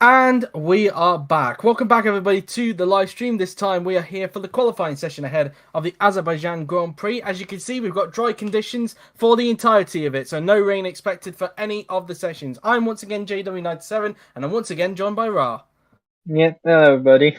And we are back. Welcome back, everybody, to the live stream. This time we are here for the qualifying session ahead of the Azerbaijan Grand Prix. As you can see, we've got dry conditions for the entirety of it, so no rain expected for any of the sessions. I'm once again JW97, and I'm once again joined by Ra. Yeah, hello everybody.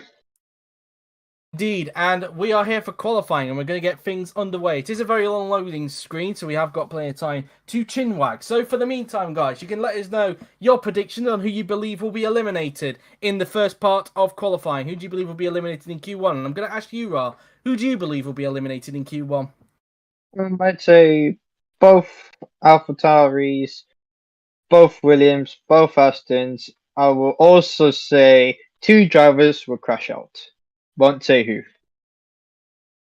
Indeed, and we are here for qualifying, and we're going to get things underway. It is a very long loading screen, so we have got plenty of time to chinwag. So for the meantime, guys, you can let us know your predictions on who you believe will be eliminated in the first part of qualifying. Who do you believe will be eliminated in Q1? And I'm going to ask you, Ra, who do you believe will be eliminated in Q1? I'd say both AlphaTauris, both Williams, both Astons. I will also say two drivers will crash out. Won't say who.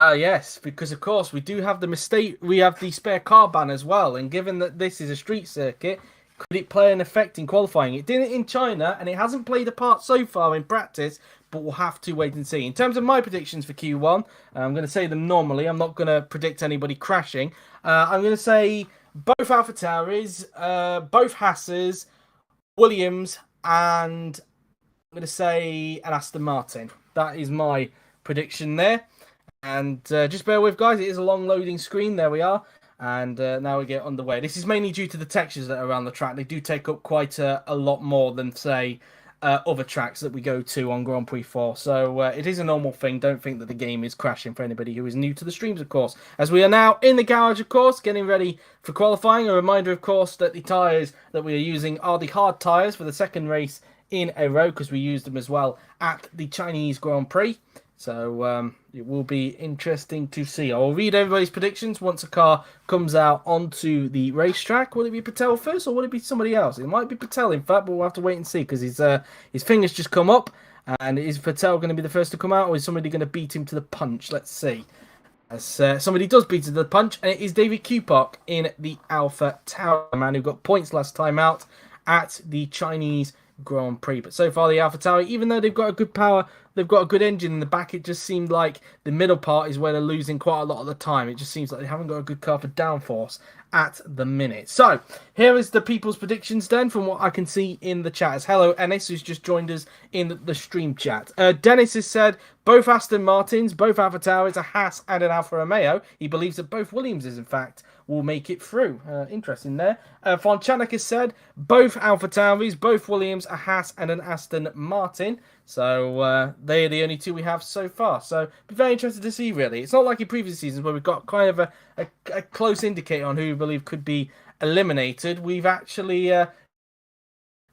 Yes, because of course we do have the mistake. We have the spare car ban as well, and given that this is a street circuit, could it play an effect in qualifying? It didn't in China, and it hasn't played a part so far in practice. But we'll have to wait and see. In terms of my predictions for Q1, I'm going to say them normally. I'm not going to predict anybody crashing. I'm going to say both AlphaTauris, both Haas's, Williams, and I'm going to say an Aston Martin. That is my prediction there. And just bear with, guys. It is a long loading screen. There we are. And now we get underway. This is mainly due to the textures that are around the track. They do take up quite a lot more than, say, other tracks that we go to on Grand Prix 4. So it is a normal thing. Don't think that the game is crashing for anybody who is new to the streams, of course. As we are now in the garage, of course, getting ready for qualifying. A reminder, of course, that the tyres that we are using are the hard tyres for the second race in a row, because we used them as well at the Chinese Grand Prix. So it will be interesting to see. I'll read everybody's predictions once a car comes out onto the racetrack. Will it be Patel first, or will it be somebody else? It might be Patel, in fact, but we'll have to wait and see, because his fingers just come up. And is Patel going to be the first to come out, or is somebody going to beat him to the punch? Let's see. As somebody does beat him to the punch, and it is David Kupak in the AlphaTauri, man who got points last time out at the Chinese Grand Prix. But so far, the AlphaTauri, even though they've got a good power, they've got a good engine in the back, it just seemed like the middle part is where they're losing quite a lot of the time. It just seems like they haven't got a good car for downforce at the minute. So here is the people's predictions then, from what I can see in the chat. Hello Ennis, who's just joined us in the stream chat. Dennis has said both Aston Martins, both AlphaTauris, a Haas and an Alfa Romeo. He believes that both Williamses, in fact, will make it through. Interesting there. Fonchanek has said both AlphaTauris, both Williams, a Haas and an Aston Martin. So they are the only two we have so far. So be very interested to see, really. It's not like in previous seasons where we've got kind of a close indicator on who we believe could be eliminated. We've actually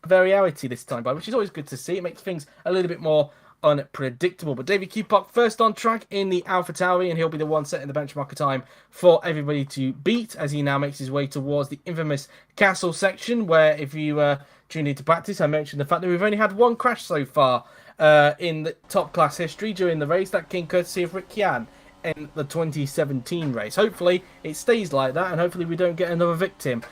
variety this time, which is always good to see. It makes things a little bit more unpredictable. But David Kupak first on track in the AlphaTauri, and he'll be the one setting the benchmark of time for everybody to beat as he now makes his way towards the infamous castle section, where if you tune into practice, I mentioned the fact that we've only had one crash so far in the top class history during the race. That came courtesy of Rick Yan in the 2017 race. Hopefully it stays like that, and hopefully we don't get another victim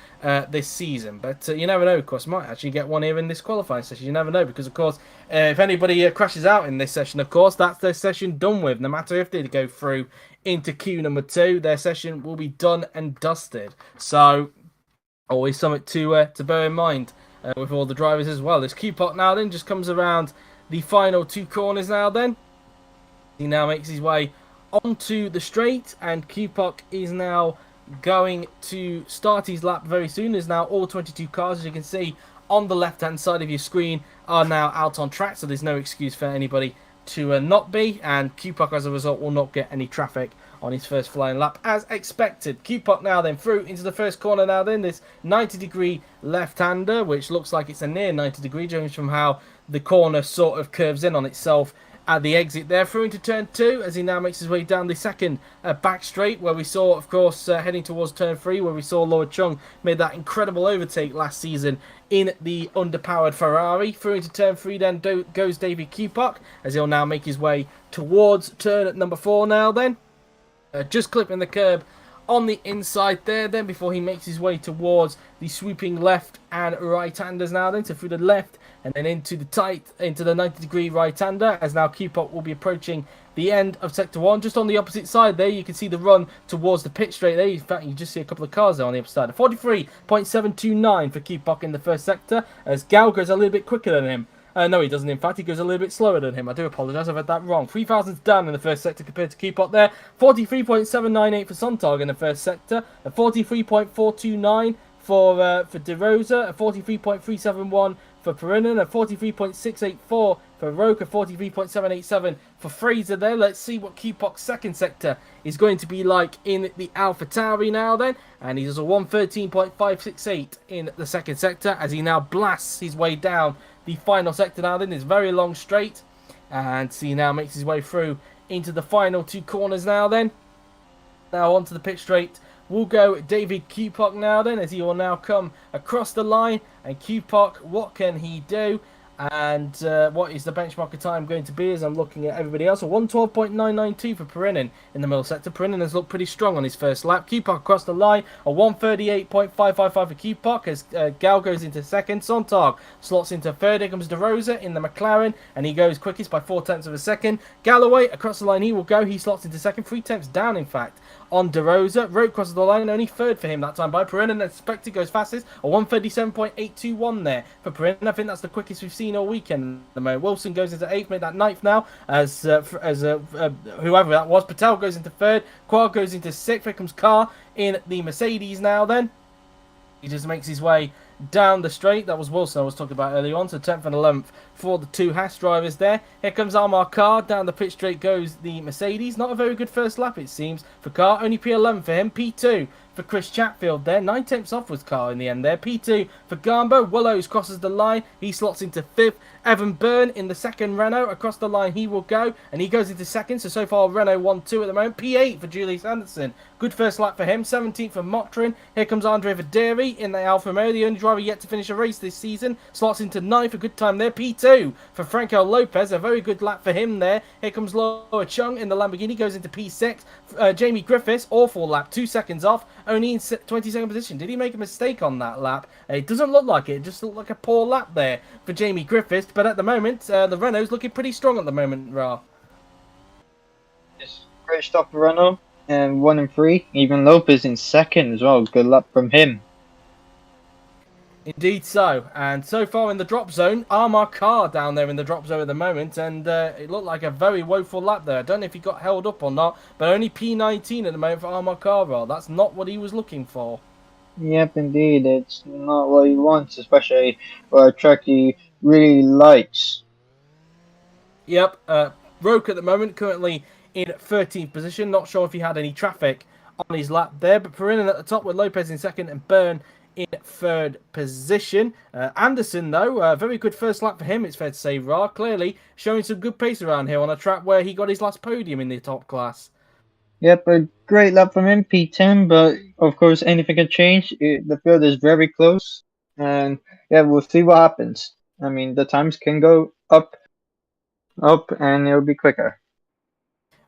this season. But you never know, of course. Might actually get one here in this qualifying session. You never know, because of course if anybody crashes out in this session, of course that's their session done with. No matter if they go through into Q number 2, their session will be done and dusted. So always something to bear in mind with all the drivers as well. This Q-Pot now then just comes around the final 2 corners now then. He now makes his way onto the straight, and Kupak is now going to start his lap very soon. There's now all 22 cars, as you can see on the left hand side of your screen, are now out on track, so there's no excuse for anybody to not be, and Kupak as a result will not get any traffic on his first flying lap as expected. Kupak now then through into the first corner now then, this 90-degree left-hander, which looks like it's a near 90-degree, judging from how the corner sort of curves in on itself at the exit there, through into turn 2 as he now makes his way down the second back straight, where we saw, of course, heading towards turn 3, where we saw Laura Chung made that incredible overtake last season in the underpowered Ferrari. Through into turn 3 then goes David Kupak, as he'll now make his way towards turn number 4 now then. Just clipping the curb on the inside there then, before he makes his way towards the swooping left and right-handers now then, so through the left and then into the 90-degree right-hander, as now Q-Pop will be approaching the end of sector 1. Just on the opposite side there, you can see the run towards the pit straight there. In fact, you just see a couple of cars there on the opposite side. 43.729 for Q-Pop in the first sector, as Gauger's a little bit quicker than him No, he doesn't. In fact, he goes a little bit slower than him. I do apologise. I've had that wrong. 3,000s down in the first sector compared to Keepot there. 43.798 for Sontag in the first sector. A 43.429 for De Rosa. A 43.371 for Perinen. A 43.684 for Roke. A 43.787 for Fraser there. Let's see what Keepot's second sector is going to be like in the AlphaTauri now then. And he does a 113.568 in the second sector as he now blasts his way down the final sector now then. It's very long straight. And he now makes his way through into the final two corners now then. Now onto the pit straight. We'll go David Kupok now then, as he will now come across the line. And Kupok, what can he do? And what is the benchmark of time going to be as I'm looking at everybody else? A 112.992 for Perinen in the middle sector. Perinen has looked pretty strong on his first lap. Kupok across the line. A 138.555 for Kupok as Gal goes into second. Sontag slots into third. Here comes De Rosa in the McLaren. And he goes quickest by 0.4 of a second. Galloway across the line he will go. He slots into second. 3/10 down in fact on De Rosa. Roke crosses the line. Only third for him that time by Perinen. And Spectre goes fastest. A 137.821 there for Perinen. I think that's the quickest we've seen all weekend at the moment. Wilson goes into 8th, made that 9th now, as whoever that was. Patel goes into 3rd, Quad goes into 6th, here comes Carr in the Mercedes now then. He just makes his way down the straight. That was Wilson I was talking about earlier on, so 10th and 11th for the two Haas drivers there. Here comes Amar Carr, down the pit straight goes the Mercedes. Not a very good first lap it seems for Carr, only P11 for him, P2 for Chris Chatfield there, 9/10 off was Carr in the end there. P2 for Garbo. Willows crosses the line, he slots into 5th. Evan Byrne in the second Renault, across the line he will go, and he goes into second, so far Renault 1-2 at the moment. P8 for Julius Anderson, good first lap for him. 17th for Motrin. Here comes Andre Vaderi in the Alfa Romeo, the only driver yet to finish a race this season, slots into 9th, a good time there. P2 for Franco Lopez, a very good lap for him there. Here comes Loa Chung in the Lamborghini, goes into P6. Jamie Griffiths, awful lap, 2 seconds off, only in 22nd position. Did he make a mistake on that lap? It doesn't look like it. It just looked like a poor lap there for Jamie Griffiths. But at the moment, the Renault's looking pretty strong at the moment, Ra. Yes, great stop for Renault. And 1 and 3. Even Lopez in second as well. Good luck from him. Indeed so. And so far in the drop zone, Amar Carr down there in the drop zone at the moment. And it looked like a very woeful lap there. I don't know if he got held up or not. But only P19 at the moment for Amar Carr. That's not what he was looking for. Yep, indeed. It's not what he wants, especially for a track he really likes. Yep. Roke at the moment currently in 13th position. Not sure if he had any traffic on his lap there. But Perinen at the top with Lopez in second and Byrne in 3rd position. Anderson, though, very good first lap for him, it's fair to say, Ra. Clearly showing some good pace around here on a track where he got his last podium in the top class. Yep, a great lap from him, P10, but of course anything can change. The field is very close, and yeah, we'll see what happens. I mean, the times can go up, and it'll be quicker.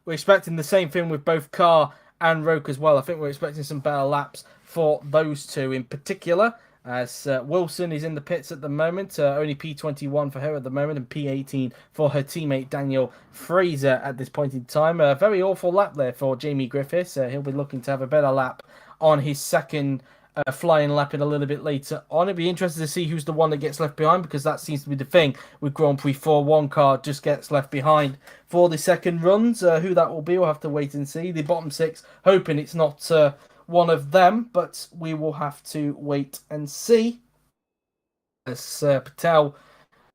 We're expecting the same thing with both Carr and Roke as well. I think we're expecting some better laps for those two in particular, as Wilson is in the pits at the moment. Only P21 for her at the moment, and P18 for her teammate Daniel Fraser at this point in time. A very awful lap there for Jamie Griffiths. He'll be looking to have a better lap on his second flying lap in a little bit later on. It'd be interesting to see who's the one that gets left behind, because that seems to be the thing with Grand Prix 4. One car just gets left behind for the second runs. Who that will be, we'll have to wait and see. The bottom 6, hoping it's not one of them, but we will have to wait and see. As Patel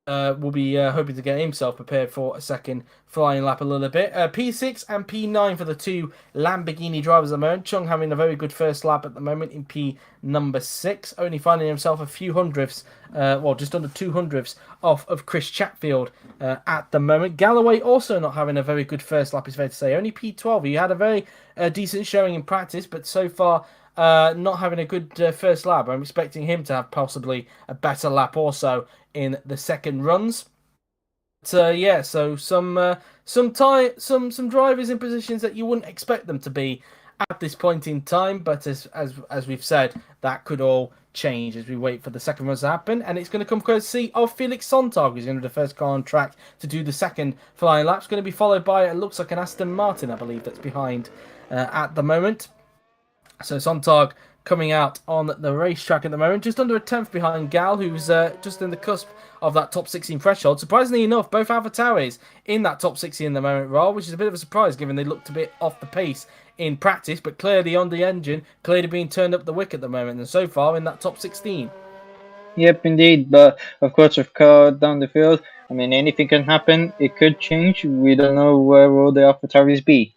will be hoping to get himself prepared for a second flying lap a little bit. P6 and P9 for the two Lamborghini drivers at the moment. Chung having a very good first lap at the moment in P number 6, only finding himself a few hundredths, just under 200ths off of Chris Chatfield at the moment. Galloway also not having a very good first lap, it's fair to say. Only P12. He had a very decent showing in practice, but so far not having a good first lap. I'm expecting him to have possibly a better lap also in the second runs. So some drivers in positions that you wouldn't expect them to be at this point in time, but as we've said, that could all change as we wait for the second runs to happen, and it's going to come courtesy of Felix Sontag, who's going to be the first car on track to do the second flying lap. It's going to be followed by, it looks like an Aston Martin, I believe, that's behind at the moment. So Sontag coming out on the racetrack at the moment. Just under a tenth behind Gal, who's just in the cusp of that top 16 threshold. Surprisingly enough, both AlphaTauris in that top 16 in the moment, Raw, which is a bit of a surprise given they looked a bit off the pace in practice, but clearly on the engine, clearly being turned up the wick at the moment, and so far in that top 16. Yep, indeed. But of course, with car down the field, I mean, anything can happen. It could change. We don't know where will the AlphaTauris be.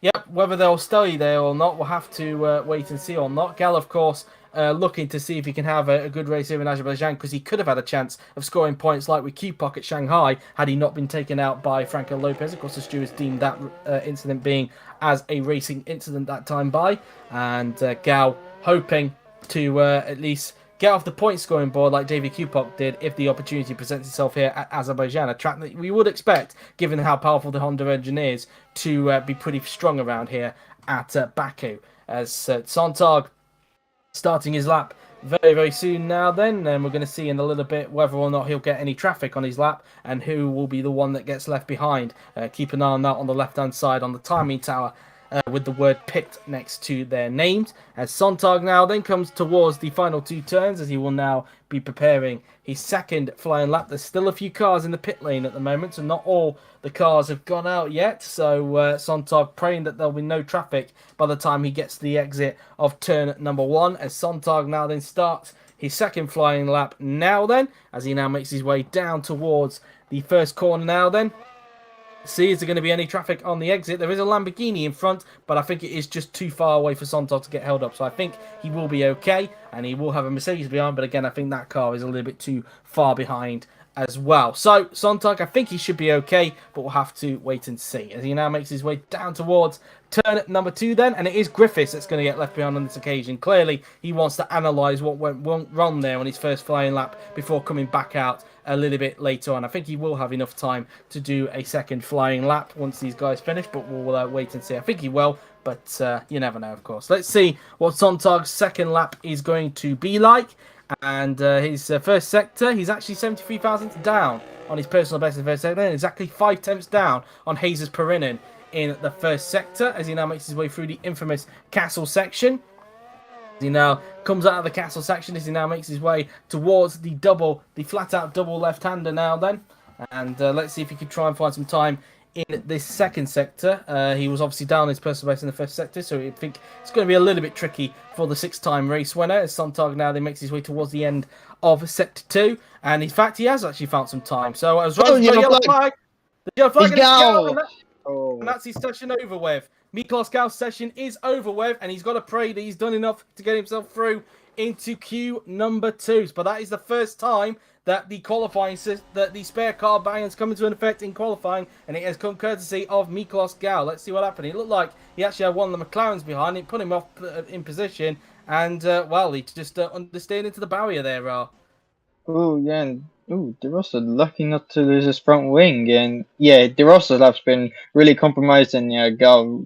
Yep, whether they'll stay there or not, we'll have to wait and see or not. Gal, of course, looking to see if he can have a good race here in Azerbaijan because he could have had a chance of scoring points like with Q-Pock at Shanghai had he not been taken out by Franco Lopez. Of course, the stewards deemed that incident being as a racing incident that time by. And Gal hoping to at least get off the point scoring board like David Q-Pock did if the opportunity presents itself here at Azerbaijan, a track that we would expect, given how powerful the Honda engine is, to be pretty strong around here at Baku. As Sontag starting his lap very, very soon now then, and we're going to see in a little bit whether or not he'll get any traffic on his lap and who will be the one that gets left behind. Keep an eye on that on the left-hand side on the timing tower. With the word pit next to their names. As Sontag now then comes towards the final two turns as he will now be preparing his second flying lap. There's still a few cars in the pit lane at the moment, so not all the cars have gone out yet. So Sontag praying that there'll be no traffic by the time he gets to the exit of turn number one. As Sontag now then starts his second flying lap now then, as he now makes his way down towards the first corner now then. See, is there going to be any traffic on the exit? There is a Lamborghini in front, but I think it is just too far away for Sontag to get held up. So I think he will be okay, and he will have a Mercedes behind. But again, I think that car is a little bit too far behind as well. So Sontag, I think he should be okay, but we'll have to wait and see. As he now makes his way down towards turn number two then, and it is Griffiths that's going to get left behind on this occasion. Clearly, he wants to analyse what went wrong there on his first flying lap before coming back out a little bit later on. I think he will have enough time to do a second flying lap once these guys finish, but we'll wait and see. I think he will, but you never know, of course. Let's see what Sontag's second lap is going to be like. And his first sector, he's actually 73 thousandths down on his personal best in the first sector, and exactly 5 tenths down on Jesus Perinen in the first sector, as he now makes his way through the infamous castle section. He now comes out of the castle section as he now makes his way towards the flat-out double left-hander now then. And let's see if he can try and find some time in this second sector. He was obviously down his personal best in the first sector, so I think it's going to be a little bit tricky for the 6-time race winner. As Sontag now then makes his way towards the end of sector 2. And in fact, he has actually found some time. So as well as the yellow flag, the yellow flag is down. And that's his session over with. Miklos Gal's session is over with, and he's got to pray that he's done enough to get himself through into queue number 2. But that is the first time that the spare car ban has come into effect in qualifying, and it has come courtesy of Miklos Gal. Let's see what happened. It looked like he actually had one of the McLarens behind. It put him off in position, and well, he just understeered into the barrier there. Oh, yeah. And, De Rosa lucky not to lose his front wing. And yeah, De Rosa's lap's been really compromised, and yeah, Gal,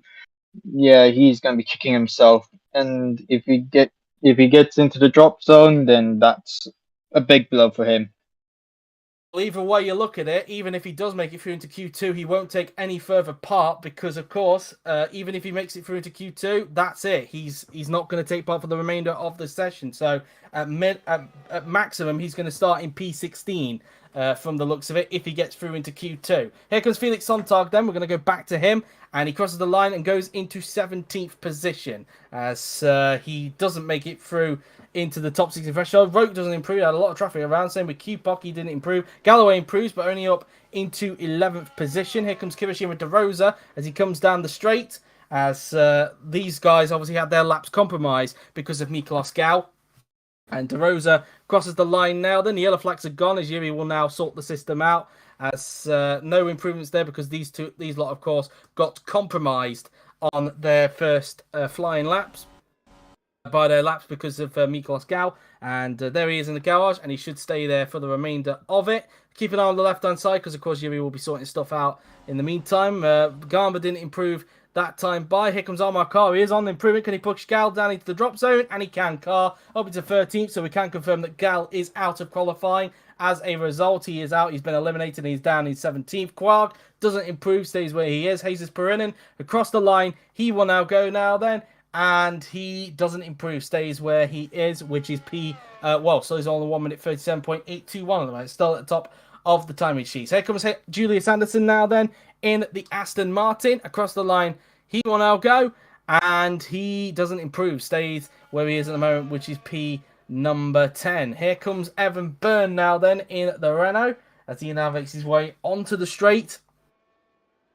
yeah, he's going to be kicking himself. And if he gets into the drop zone, then that's a big blow for him. Either way you look at it, even if he does make it through into Q2, he won't take any further part because, of course, even if he makes it through into Q2, that's it. He's not going to take part for the remainder of the session. So at maximum, he's going to start in P16 from the looks of it if he gets through into Q2. Here comes Felix Sontag then. We're going to go back to him. And he crosses the line and goes into 17th position as he doesn't make it through into the top 16 threshold. Roke doesn't improve. Had a lot of traffic around. Same with Q-Pock. He didn't improve. Galloway improves, but only up into 11th position. Here comes Kirishima De Rosa as he comes down the straight. As these guys obviously had their laps compromised because of Miklos Gal. And De Rosa crosses the line now. Then the yellow flags are gone as Yuri will now sort the system out. As no improvements there because these lot, of course, got compromised on their first flying laps. By their laps because of Miklos Gal. And there he is in the garage, and he should stay there for the remainder of it. Keep an eye on the left-hand side because, of course, Yuri will be sorting stuff out in the meantime. Garma didn't improve that time by. Here comes Amar Kar. He is on the improvement. Can he push Gal down into the drop zone? And he can. Kar up into 13th, so we can confirm that Gal is out of qualifying. As a result, he is out. He's been eliminated, and he's down in 17th. Quark doesn't improve, stays where he is. Jesus Perinin across the line. He will now go now then. and he doesn't improve, stays where he is, which is P. So he's on the 1 minute 37.821 at the moment, still at the top of the timing sheets. Here comes Julius Anderson now then in the Aston Martin. Across the line, he will now go, and he doesn't improve, stays where he is at the moment, which is P number 10. Here comes Evan Byrne now then in the Renault as he now makes his way onto the straight.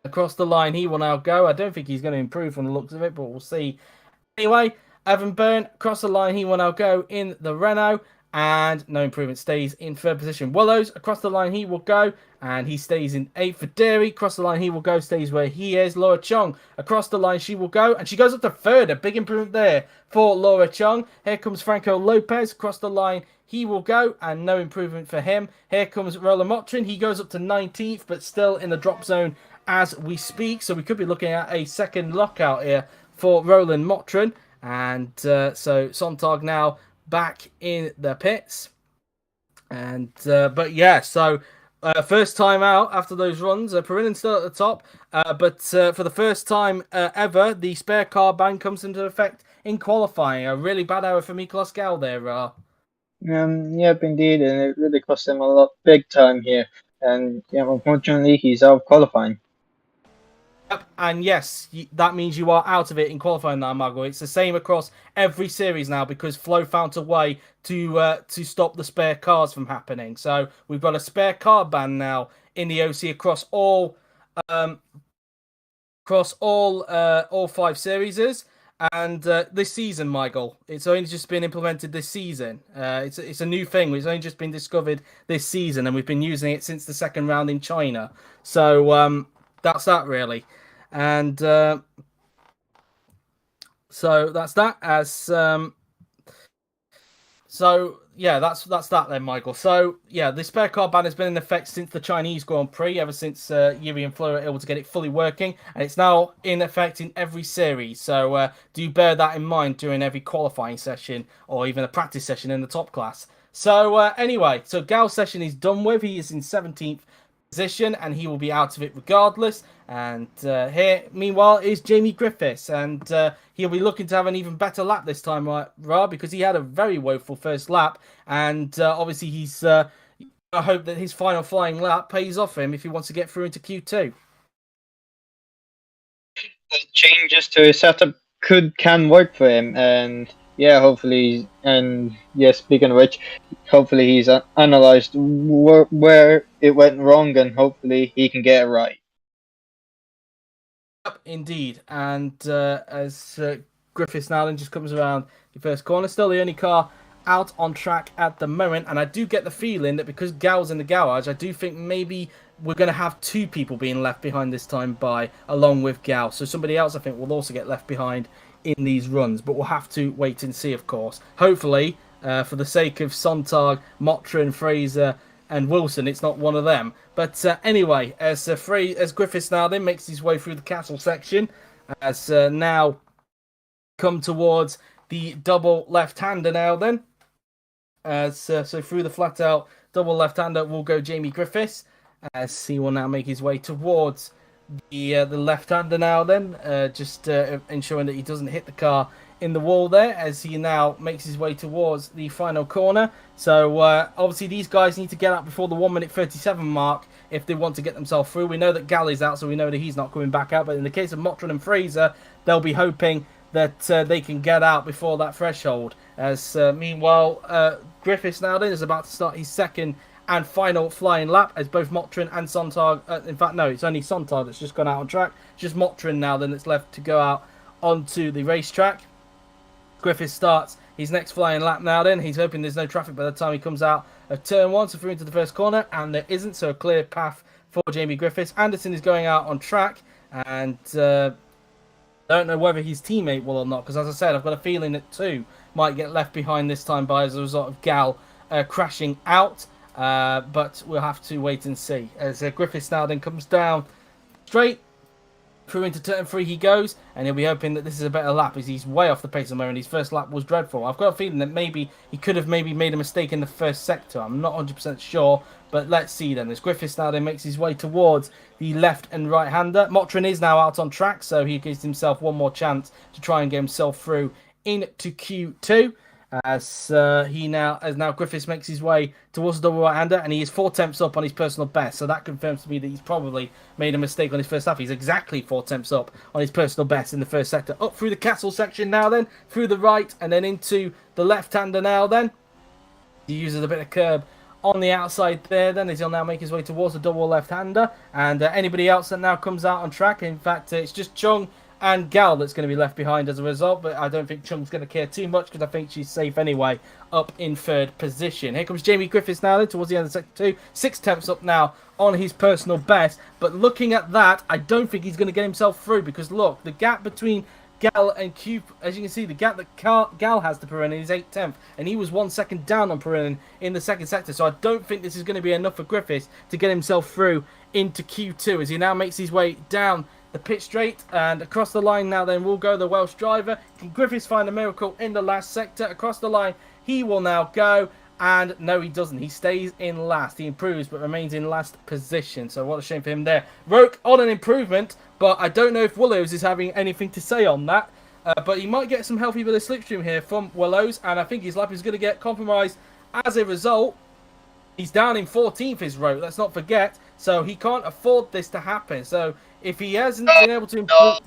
Across the line, he will now go. I don't think he's going to improve from the looks of it, but we'll see. Anyway, Evan Byrne across the line, he will now go in the Renault, and no improvement, stays in third position. Willows across the line, he will go, and he stays in 8th for Dairy. Across the line, he will go, stays where he is. Laura Chong across the line, she will go, and she goes up to third. A big improvement there for Laura Chong. Here comes Franco Lopez across the line. He will go, and no improvement for him. Here comes Roland Motrin. He goes up to 19th, but still in the drop zone as we speak. So we could be looking at a second lockout here for Roland Motrin. And so Sontag now back in the pits. And but yeah, so first time out after those runs. Perrinen still at the top, but for the first time ever, the spare car ban comes into effect in qualifying. A really bad hour for Miklos Gal there. Yep, indeed, and it really cost him a lot, big time here. And yeah, unfortunately, he's out of qualifying. Yep, and yes, that means you are out of it in qualifying now, Margot. It's the same across every series now because Flo found a way to stop the spare cars from happening. So we've got a spare car ban now in the OC across all 5 series. And this season, Michael, it's only just been implemented this season. It's a new thing. It's only just been discovered this season, and we've been using it since the second round in China. So that's that, really. And so that's that. That's that then, Michael. So yeah, the spare car ban has been in effect since the Chinese Grand Prix, ever since Yuri and Flo are able to get it fully working, and it's now in effect in every series. So do bear that in mind during every qualifying session or even a practice session in the top class. So anyway, so Gal's session is done with. He is in 17th position, and he will be out of it regardless. And here, meanwhile, is Jamie Griffiths, and he'll be looking to have an even better lap this time, right, because he had a very woeful first lap, and obviously he's. I hope that his final flying lap pays off for him if he wants to get through into Q2. The changes to his setup can work for him, and yeah, hopefully, and yeah, speaking of which, hopefully he's analysed where it went wrong, and hopefully he can get it right. Yep, indeed. And as Griffiths now then just comes around the first corner, still the only car out on track at the moment, and I do get the feeling that because Gal's in the garage, I do think maybe we're going to have 2 people being left behind this time along with Gal. So somebody else I think will also get left behind in these runs, but we'll have to wait and see, of course. Hopefully, for the sake of Sontag, Motrin, Fraser, and Wilson, it's not one of them. But anyway, as Griffiths now then makes his way through the castle section, as now come towards the double left-hander now then. So through the flat-out double left-hander will go Jamie Griffiths, as he will now make his way towards the left-hander now then, just ensuring that he doesn't hit the car in the wall there as he now makes his way towards the final corner. So obviously these guys need to get out before the 1 minute 37 mark if they want to get themselves through. We know that Galley's out, so we know that he's not coming back out, but in the case of Motrin and Fraser, they'll be hoping that they can get out before that threshold. As meanwhile, Griffiths now then is about to start his second and final flying lap, as both Motrin and Sontag, in fact no, it's only Sontag that's just gone out on track, just Motrin now then that's left to go out onto the racetrack. Griffiths starts his next flying lap now then. He's hoping there's no traffic by the time he comes out of turn 1, so through into the first corner, and there isn't, so a clear path for Jamie Griffiths. Anderson is going out on track, and I don't know whether his teammate will or not, because as I said, I've got a feeling that 2 might get left behind this time as a result of Gal crashing out, but we'll have to wait and see. As Griffiths now then comes down straight through into turn 3 he goes, and he'll be hoping that this is a better lap, as he's way off the pace at the moment. His first lap was dreadful. I've got a feeling that maybe he could have maybe made a mistake in the first sector. I'm not 100% sure, but let's see then. As Griffiths now then makes his way towards the left and right-hander. Motrin is now out on track, so he gives himself one more chance to try and get himself through into Q2. As Griffiths makes his way towards the double right-hander, and he is 4 tenths up on his personal best, so that confirms to me that he's probably made a mistake on his first lap. He's exactly 4 tenths up on his personal best in the first sector. Up through the castle section now then, through the right, and then into the left-hander now then. He uses a bit of curb on the outside there then, as he'll now make his way towards the double left-hander, and anybody else that now comes out on track, in fact, it's just Chung and Gal that's going to be left behind as a result, but I don't think Chung's going to care too much because I think she's safe anyway up in third position. Here comes Jamie Griffiths now then towards the end of sector 2. 6 tenths up now on his personal best, but looking at that, I don't think he's going to get himself through because look, the gap between Gal and Q, as you can see, the gap that Gal has to Perrin is 8 tenths, and he was 1 second down on Perrin in the second sector, so I don't think this is going to be enough for Griffiths to get himself through into Q2 as he now makes his way down the pit straight, and across the line now then will go the Welsh driver. Can Griffiths find a miracle in the last sector? Across the line he will now go, and no he doesn't. He stays in last. He improves but remains in last position, so what a shame for him there. Roke on an improvement, but I don't know if Willows is having anything to say on that. But he might get some healthy bit of slipstream here from Willows, and I think his lap is going to get compromised as a result. He's down in 14th, his Roke, let's not forget, so he can't afford this to happen. So if he hasn't been able to improve...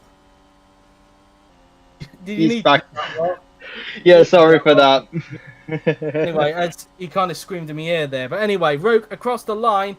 Did you He's back. Yeah, sorry for that. Anyway, he kind of screamed in my ear there. But anyway, Roke across the line,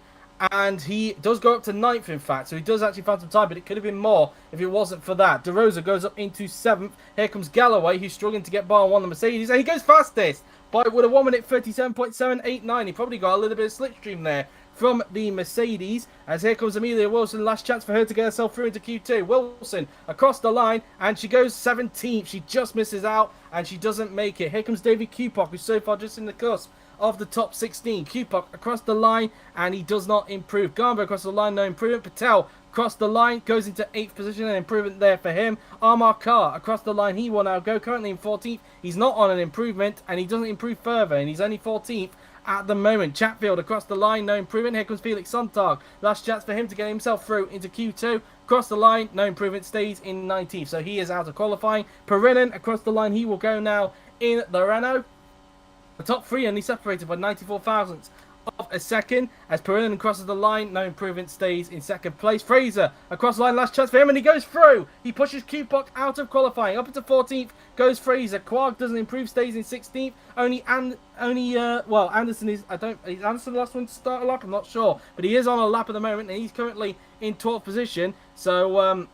and he does go up to 9th, in fact. So he does actually find some time, but it could have been more if it wasn't for that. De Rosa goes up into 7th. Here comes Galloway, who's struggling to get by on one of the Mercedes, and he goes fastest with a 1 minute 37.789. He probably got a little bit of slipstream there from the Mercedes, as here comes Amelia Wilson. Last chance for her to get herself through into Q2. Wilson across the line, and she goes 17th. She just misses out, and she doesn't make it. Here comes David Kupok, who's so far just in the cusp of the top 16. Kupok across the line, and he does not improve. Garbo across the line, no improvement. Patel across the line, goes into 8th position, an improvement there for him. Amar Khan across the line, he will now go, currently in 14th. He's not on an improvement, and he doesn't improve further, and he's only 14th at the moment. Chatfield across the line, no improvement. Here comes Felix Sontag. Last chance for him to get himself through into Q2. Across the line, no improvement, stays in 19th, so he is out of qualifying. Perinen across the line, he will go now in the Renault. The top 3 only separated by 94 thousandths of a second, as Perrin crosses the line. No improvement, stays in second place. Fraser across the line, last chance for him, and he goes through. He pushes Kupok out of qualifying. Up into 14th goes Fraser. Quark doesn't improve, stays in 16th. Anderson is, is Anderson the last one to start a lap? I'm not sure, but he is on a lap at the moment, and he's currently in 12th position. So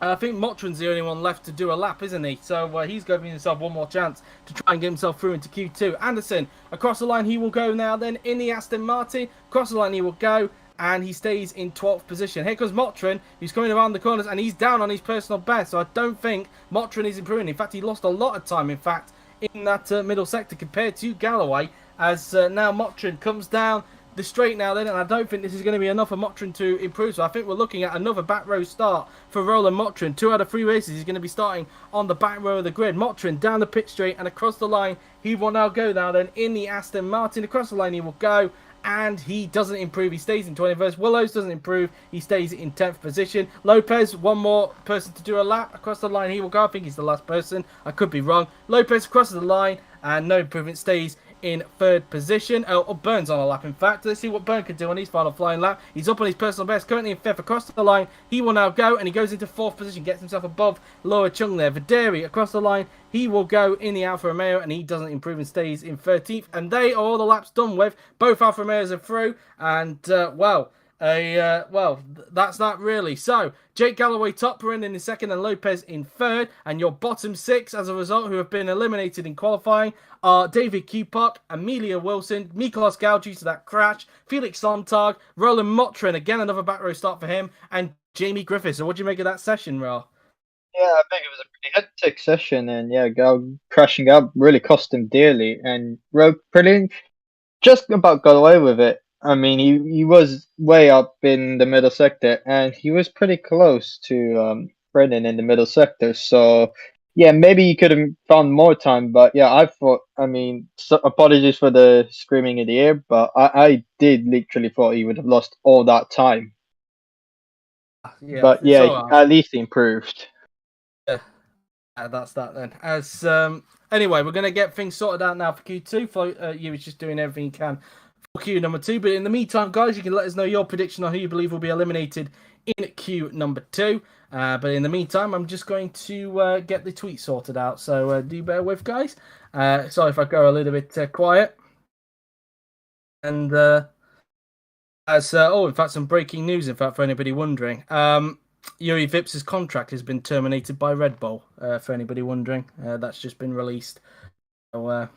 I think Motrin's the only one left to do a lap, isn't he? So he's giving himself one more chance to try and get himself through into Q2. Anderson, across the line he will go now then in the Aston Martin. Across the line he will go, and he stays in 12th position. Here comes Motrin, who's coming around the corners, and he's down on his personal best. So I don't think Motrin is improving. In fact, he lost a lot of time, in fact, in that middle sector compared to Galloway, as now Motrin comes down the straight now then, and I don't think this is going to be enough for Motrin to improve, so I think we're looking at another back row start for Roland Motrin. 2 out of 3 races he's going to be starting on the back row of the grid. Motrin down the pit straight, and across the line he will now go now then in the Aston Martin. Across the line he will go, and he doesn't improve. He stays in 21st. Willows doesn't improve. He stays in 10th position. Lopez, one more person to do a lap. Across the line he will go. I think he's the last person. I could be wrong. Lopez crosses the line, and no improvement, stays in 3rd position. Burns on a lap, in fact. Let's see what Burn can do on his final flying lap. He's up on his personal best, currently in 5th. Across the line he will now go, and he goes into 4th position, gets himself above Laura Chung there. Videri across the line he will go in the Alfa Romeo, and he doesn't improve and stays in 13th. And they are all the laps done with. Both Alfa Romeos are through, and that's that really. So Jake Galloway top, Perrin in 2nd, and Lopez in 3rd. And your bottom 6 as a result, who have been eliminated in qualifying, are David Kupok, Amelia Wilson, Miklos Gal due to that crash, Felix Sontag, Roland Motrin, again another back row start for him, and Jamie Griffiths. So what do you make of that session, Ral? Yeah, I think it was a pretty hectic session, and yeah, Gal crashing up really cost him dearly, and Rogue pretty just about got away with it. I mean, he was way up in the middle sector, and he was pretty close to Brennan in the middle sector. So, yeah, maybe he could have found more time. But yeah, I thought. I mean, so, apologies for the screaming in the air, but I did literally thought he would have lost all that time. Yeah, But it's yeah, all right. at least he improved. Yeah, that's that then. As anyway, we're gonna get things sorted out now for Q2. You was just doing everything you can for Q number 2. But in the meantime, guys, you can let us know your prediction on who you believe will be eliminated in Q number 2. But in the meantime, I'm just going to get the tweet sorted out. So do bear with, guys. Sorry if I go a little bit quiet. And in fact, some breaking news. In fact, for anybody wondering, Yuri Vips's contract has been terminated by Red Bull. For anybody wondering, that's just been released. So I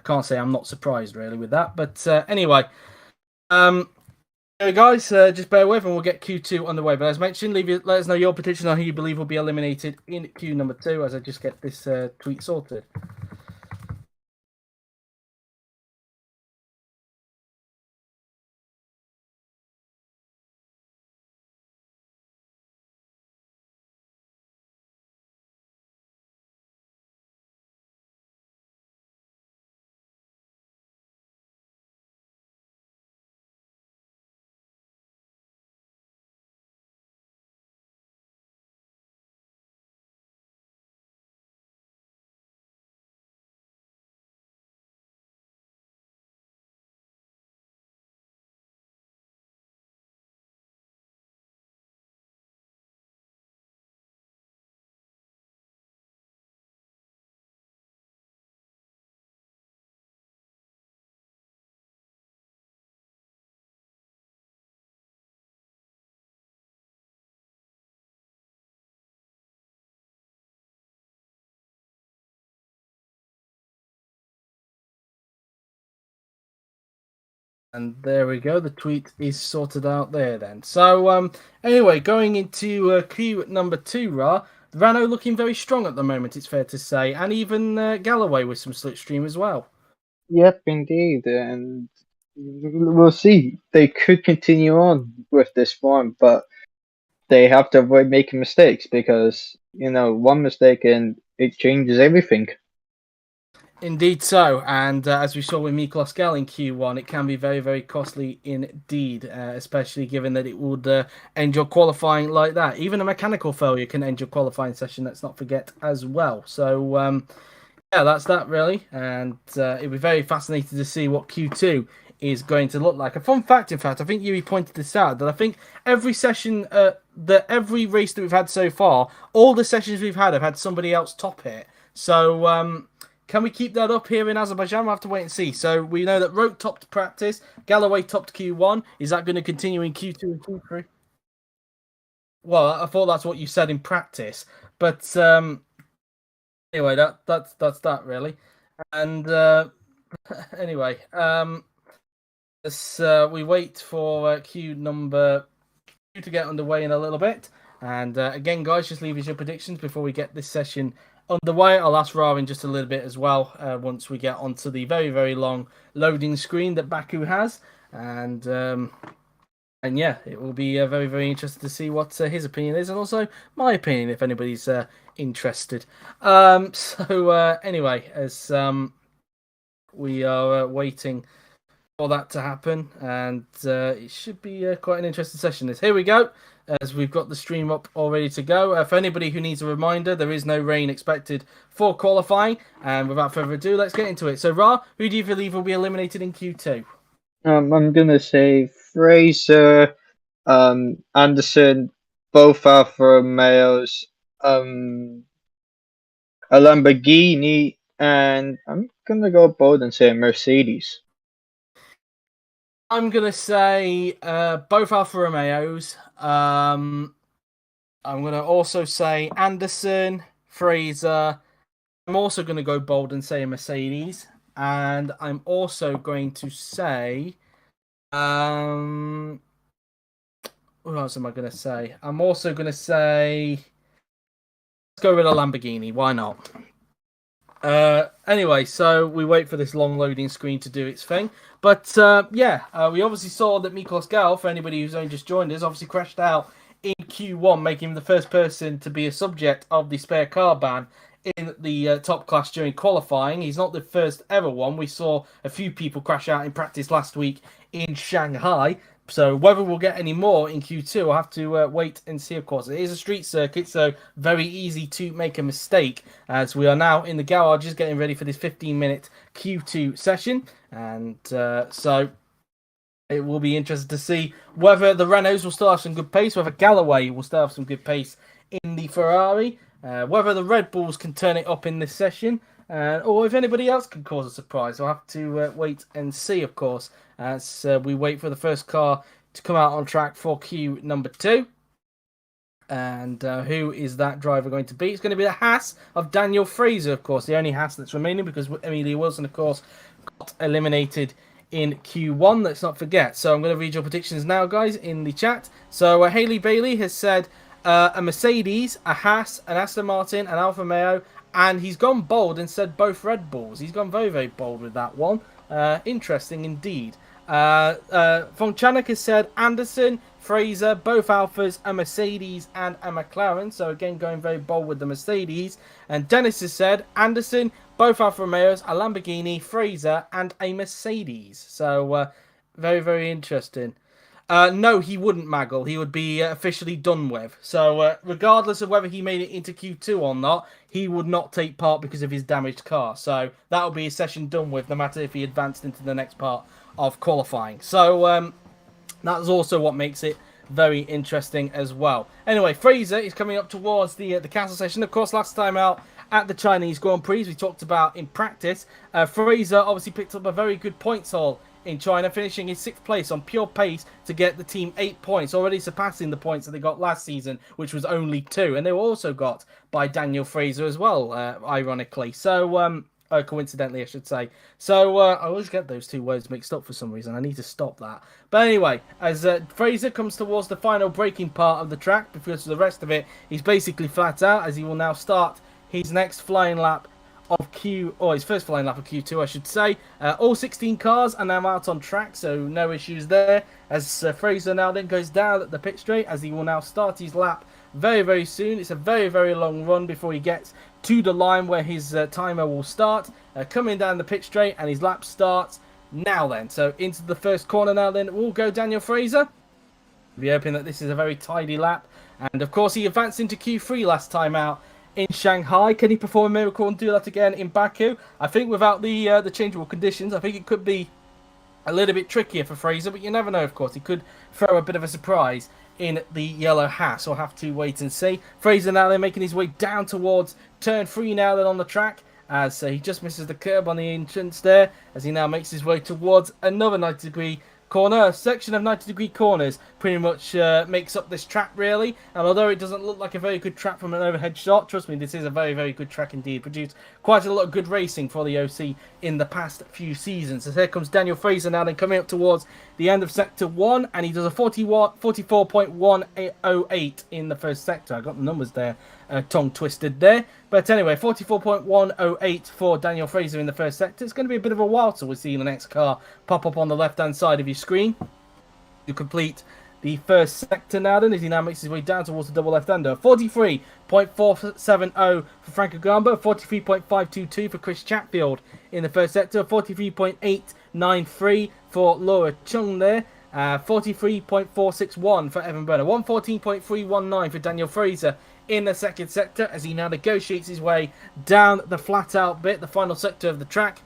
can't say I'm not surprised really with that. But anyway, guys, just bear with and we'll get Q2 on the way. But as mentioned, let us know your prediction on who you believe will be eliminated in Q number 2 as I just get this tweet sorted. And there we go. The tweet is sorted out there then. So anyway, going into Q number 2, Rano looking very strong at the moment, it's fair to say. And even Galloway with some slipstream as well. Yep, indeed, and we'll see. They could continue on with this form, but they have to avoid making mistakes because one mistake and it changes everything. Indeed so. And as we saw with Miklos Gal in Q1, it can be very, very costly indeed, especially given that it would end your qualifying like that. Even a mechanical failure can end your qualifying session, let's not forget as well. So, yeah, that's that really. And it'll be very fascinating to see what Q2 is going to look like. A fun fact, in fact, I think Yuri pointed this out, that I think every session, every race that we've had so far, all the sessions we've had have had somebody else top it. So, can we keep that up here in Azerbaijan? We'll have to wait and see. So we know that Roke topped practice, Galloway topped Q1. Is that going to continue in Q2 and Q3? Well, I thought that's what you said in practice, but anyway, that's that really. And anyway, we wait for Q number 2 to get underway in a little bit. And again, guys, just leave us your predictions before we get this session underway. I'll ask Ra in just a little bit as well once we get onto the very, very long loading screen that Baku has. And yeah, it will be very, very interesting to see what his opinion is, and also my opinion if anybody's interested. Anyway, as we are waiting for that to happen, and it should be quite an interesting session. Here we go, as we've got the stream up all ready to go. For anybody who needs a reminder, there is no rain expected for qualifying. And without further ado, let's get into it. So, Ra, who do you believe will be eliminated in Q2? I'm gonna say Fraser, Anderson, both Alfa Romeos, a Lamborghini, and I'm gonna go bold and say a Mercedes. I'm gonna say both Alfa Romeos. I'm gonna also say Anderson, Fraser. I'm also gonna go bold and say a Mercedes, and I'm also going to say what else am I gonna say? I'm also gonna say let's go with a Lamborghini. Why not? Anyway, so we wait for this long loading screen to do its thing. But we obviously saw that Miklos Gal, for anybody who's only just joined us, obviously crashed out in Q1, making him the first person to be a subject of the spare car ban in the top class during qualifying. He's not the first ever one. We saw a few people crash out in practice last week in Shanghai. So whether we'll get any more in Q2, I'll have to wait and see, of course. It is a street circuit, so very easy to make a mistake, as we are now in the garages getting ready for this 15-minute Q2 session. And so it will be interesting to see whether the Renaults will still have some good pace, whether Galloway will still have some good pace in the Ferrari, whether the Red Bulls can turn it up in this session, or if anybody else can cause a surprise. We'll have to wait and see, of course, as we wait for the first car to come out on track for Q number 2. And who is that driver going to be? It's going to be the Haas of Daniel Fraser, of course, the only Haas that's remaining, because Amelia Wilson, of course, got eliminated in Q1. Let's not forget. So I'm going to read your predictions now, guys, in the chat. So Haley Bailey has said a Mercedes, a Haas, an Aston Martin, an Alfa Romeo, and he's gone bold and said both Red Bulls. He's gone very, very bold with that one. Interesting indeed. Von Chanek has said Anderson, Fraser, both Alphas, a Mercedes and a McLaren. So again, going very bold with the Mercedes. And Dennis has said Anderson, both Alfa Romeos, a Lamborghini, Fraser and a Mercedes. So very, very interesting. No, he wouldn't, Maggle. He would be officially done with. So regardless of whether he made it into Q2 or not, he would not take part because of his damaged car. So that would be a session done with, no matter if he advanced into the next part of qualifying. So that's also what makes it very interesting as well. Anyway, Fraser is coming up towards the castle session. Of course, last time out at the Chinese Grand Prix, we talked about in practice, Fraser obviously picked up a very good points haul in China, finishing in 6th place on pure pace to get the team 8 points, already surpassing the points that they got last season, which was only 2. And they were also got by Daniel Fraser as well, ironically. So, coincidentally, I should say. So, I always get those two words mixed up for some reason. I need to stop that. But anyway, as Fraser comes towards the final braking part of the track, because the rest of it, he's basically flat out, as he will now start his next flying lap of his first flying lap of Q2, I should say. All 16 cars are now out on track, so no issues there. As Fraser now then goes down at the pit straight, as he will now start his lap very, very soon. It's a very, very long run before he gets to the line where his timer will start. Coming down the pit straight, and his lap starts now then. So into the first corner now then will go Daniel Fraser. We're hoping that this is a very tidy lap. And of course he advanced into Q3 last time out in Shanghai. Can he perform a miracle and do that again in Baku? I think without the changeable conditions, I think it could be a little bit trickier for Fraser, but you never know, of course. He could throw a bit of a surprise in the yellow hat, so we'll have to wait and see. Fraser now then making his way down towards turn 3 now then on the track, as he just misses the curb on the entrance there, as he now makes his way towards another 90-degree corner. A section of 90-degree corners pretty much makes up this track, really. And although it doesn't look like a very good track from an overhead shot, trust me, this is a very, very good track indeed. Produced quite a lot of good racing for the OC in the past few seasons. So here comes Daniel Fraser now then coming up towards the end of Sector 1, and he does a 44.108 in the first sector. I got the numbers there tongue twisted there. But anyway, 44.108 for Daniel Fraser in the first sector. It's going to be a bit of a while till we see the next car pop up on the left-hand side of your screen. You complete the first sector now then, as he now makes his way down towards the double left-hander. 43.470 for Franco Gamba, 43.522 for Chris Chatfield in the first sector, 43.893 for Laura Chung there. 43.461 for Evan Brenner, 114.319 for Daniel Fraser in the second sector, as he now negotiates his way down the flat out bit, the final sector of the track,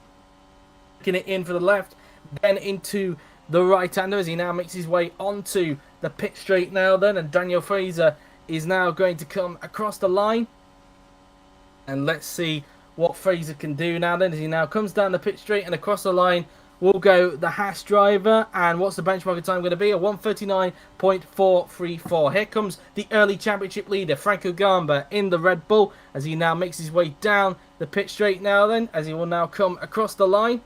taking it in for the left, then into the right hander, as he now makes his way onto the pit straight now then, and Daniel Fraser is now going to come across the line, and let's see what Fraser can do now then, as he now comes down the pit straight and across the line will go the Haas driver. And what's the benchmark time going to be? A 1:39.434. Here comes the early championship leader, Franco Gamba, in the Red Bull, as he now makes his way down the pit straight now then, as he will now come across the line.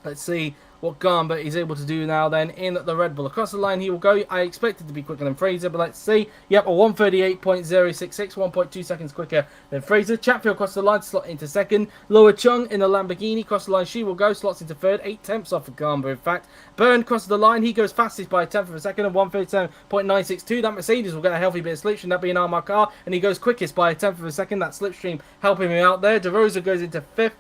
Let's see what Garber is able to do now then in the Red Bull. Across the line he will go. I expect it to be quicker than Fraser, but let's see. Yep, a 1:38.066, 1.2 seconds quicker than Fraser. Chatfield across the line, slot into second. Lower Chung in the Lamborghini, across the line she will go, slots into third. 8 tenths off of Garber, in fact. Byrne crosses the line, he goes fastest by a tenth of a second at 1:37.962. That Mercedes will get a healthy bit of slipstream, that being Armar car, and he goes quickest by a tenth of a second. That slipstream helping him out there. De Rosa goes into fifth.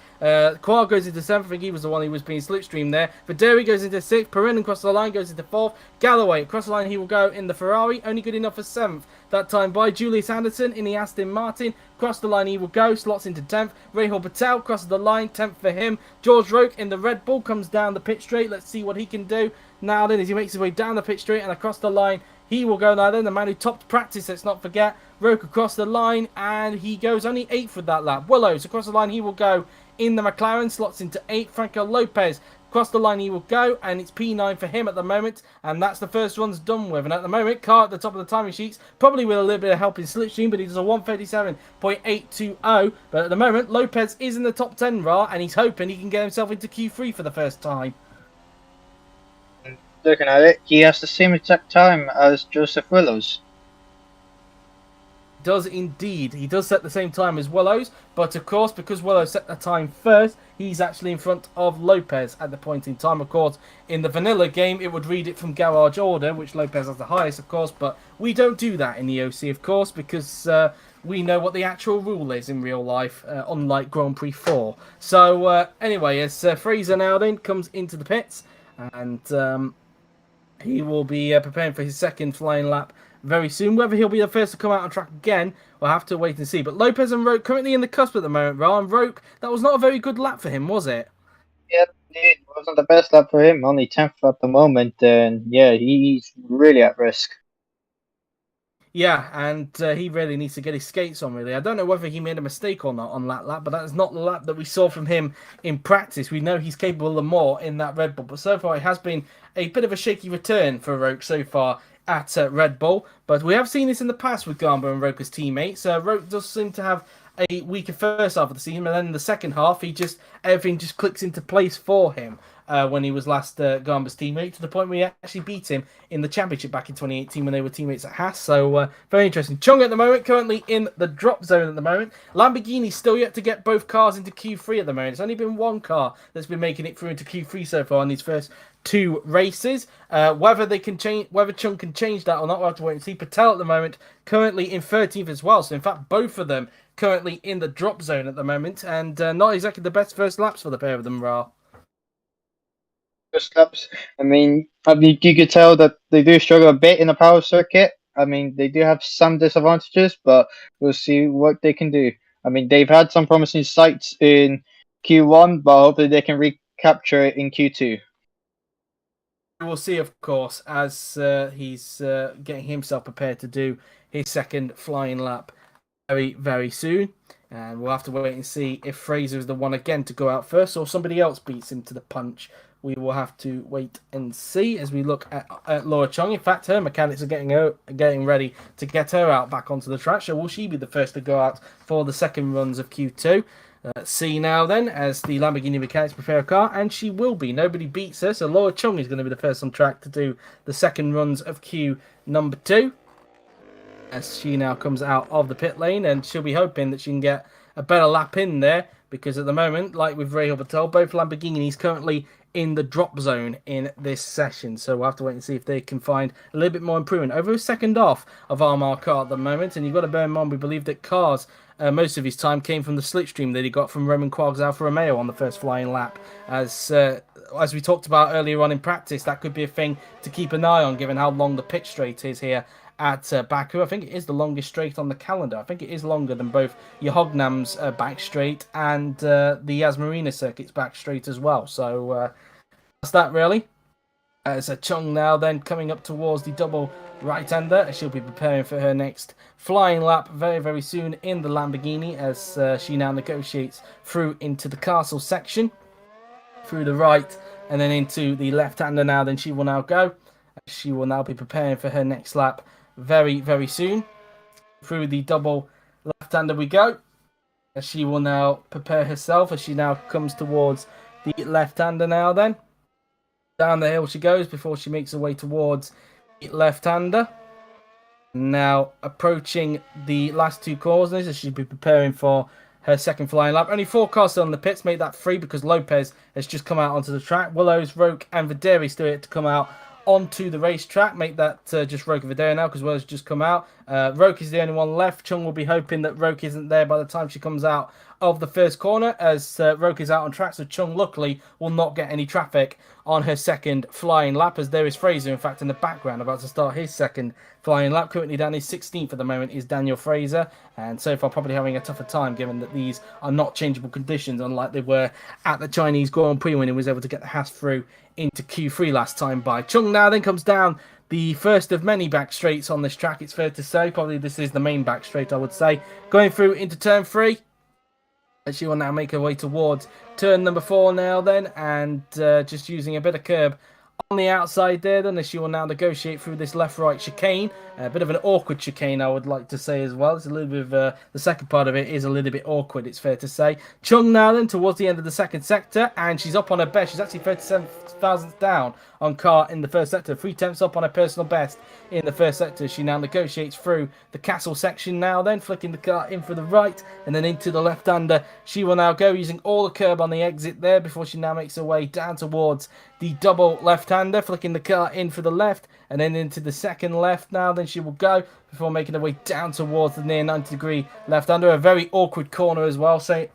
Quar goes into seventh. I think he was the one who was being slipstream there. Videri goes into sixth. Perrin across the line goes into fourth. Galloway across the line he will go in the Ferrari, only good enough for seventh. That time by Julius Anderson in the Aston Martin. Across the line he will go, slots into 10th. Rahul Patel crosses the line, 10th for him. George Roke in the Red Bull comes down the pit straight. Let's see what he can do now then as he makes his way down the pit straight and across the line. He will go now then, the man who topped practice, let's not forget. Roke across the line, and he goes only 8th with that lap. Willows across the line, he will go in the McLaren, slots into 8th. Franco Lopez across the line he will go, and it's P9 for him at the moment, and that's the first one's done with. And at the moment, Carr at the top of the timing sheets, probably with a little bit of help in slipstream, but he does a 1:37.820. But at the moment, Lopez is in the top 10, and he's hoping he can get himself into Q3 for the first time. Looking at it, he has the same exact time as Joseph Willows. Does indeed. He does set the same time as Willows, but of course, because Willows set the time first, he's actually in front of Lopez at the point in time. Of course, in the vanilla game, it would read it from garage order, which Lopez has the highest, of course, but we don't do that in the OC, of course, because we know what the actual rule is in real life, unlike Grand Prix 4. So, anyway, as Fraser now then comes into the pits, and he will be preparing for his second flying lap very soon. Whether he'll be the first to come out on track again, we'll have to wait and see. But Lopez and Roke currently in the cusp at the moment, And Roke, that was not a very good lap for him, was it? Yeah, it wasn't the best lap for him, only 10th at the moment, and yeah, he's really at risk. Yeah, and he really needs to get his skates on, really. I don't know whether he made a mistake or not on that lap, but that is not the lap that we saw from him in practice. We know he's capable of more in that Red Bull, but so far it has been a bit of a shaky return for Roke so far at Red Bull. But we have seen this in the past with Garber and Roke as teammates. Roke does seem to have a weaker first half of the season, and then in the second half, everything just clicks into place for him. When he was last Garber's teammate, to the point where he actually beat him in the championship back in 2018 when they were teammates at Haas. So very interesting. Chung at the moment, currently in the drop zone at the moment. Lamborghini still yet to get both cars into Q3 at the moment. It's only been one car that's been making it through into Q3 so far in these first two races. Whether Chung can change that or not, we'll have to wait and see. Patel at the moment currently in 13th as well. So in fact, both of them currently in the drop zone at the moment, and not exactly the best first laps for the pair of them, Ra. First laps, you could tell that they do struggle a bit in the power circuit. They do have some disadvantages, but we'll see what they can do. They've had some promising sights in Q1, but hopefully they can recapture it in Q2. We'll see, of course, as he's getting himself prepared to do his second flying lap very, very soon. And we'll have to wait and see if Fraser is the one again to go out first or somebody else beats him to the punch. We will have to wait and see as we look at Laura Chung. In fact, her mechanics are getting ready to get her out back onto the track. So will she be the first to go out for the second runs of Q2? Let's see now then, as the Lamborghini mechanics prepare a car, and she will be. Nobody beats her, so Laura Chung is going to be the first on track to do the second runs of Q number 2. As she now comes out of the pit lane, and she'll be hoping that she can get a better lap in there, because at the moment, like with Rahul Patel, both Lamborghinis currently in the drop zone in this session. So we'll have to wait and see if they can find a little bit more improvement. Over a second off of Armar Carr at the moment, and you've got to bear in mind, we believe that Carr's most of his time came from the slipstream that he got from Roman Quarg's Alfa Romeo on the first flying lap. As we talked about earlier on in practice, that could be a thing to keep an eye on, given how long the pit straight is here at Baku. I think it is the longest straight on the calendar. I think it is longer than both Yohognam's back straight and the Yas Marina circuit's back straight as well. So that's that really. As Chung now then coming up towards the double right-hander. She'll be preparing for her next flying lap very, very soon in the Lamborghini as she now negotiates through into the castle section. Through the right and then into the left-hander now. Then she will now go. She will now be preparing for her next lap very, very soon. Through the double left-hander we go. As she will now prepare herself as she now comes towards the left-hander now then. Down the hill she goes before she makes her way towards the left-hander. Now approaching the last two corners as she'll be preparing for her second flying lap. Only 4 cars still on the pits, make that 3 because Lopez has just come out onto the track. Willows, Roke and Videri still yet to come out onto the racetrack. Make that just Roke and Videri now because Willows just come out. Roke is the only one left. Chung will be hoping that Roke isn't there by the time she comes out of the first corner as Roke is out on track, so Chung luckily will not get any traffic on her second flying lap as there is Fraser in fact in the background about to start his second flying lap. Currently down his 16th at the moment is Daniel Fraser, and so far probably having a tougher time given that these are not changeable conditions unlike they were at the Chinese Grand Prix when he was able to get the Haas through into Q3 last time by. Chung now then comes down the first of many back straights on this track, it's fair to say. Probably this is the main back straight, I would say. Going through into turn 3. And she will now make her way towards turn number 4 now then, and just using a bit of curb on the outside there then, as she will now negotiate through this left-right chicane. A bit of an awkward chicane, I would like to say as well. It's a little bit of the second part of it is a little bit awkward, it's fair to say. Chung now then towards the end of the second sector, and she's up on her best. She's actually 37 thousandths down on car in the first sector, 3 tenths up on her personal best in the first sector. She now negotiates through the castle section now then, flicking the car in for the right and then into the left-hander. She will now go using all the curb on the exit there before she now makes her way down towards the double left-hander, flicking the car in for the left and then into the second left now. Then she will go before making her way down towards the near 90-degree left-hander. A very awkward corner as well. So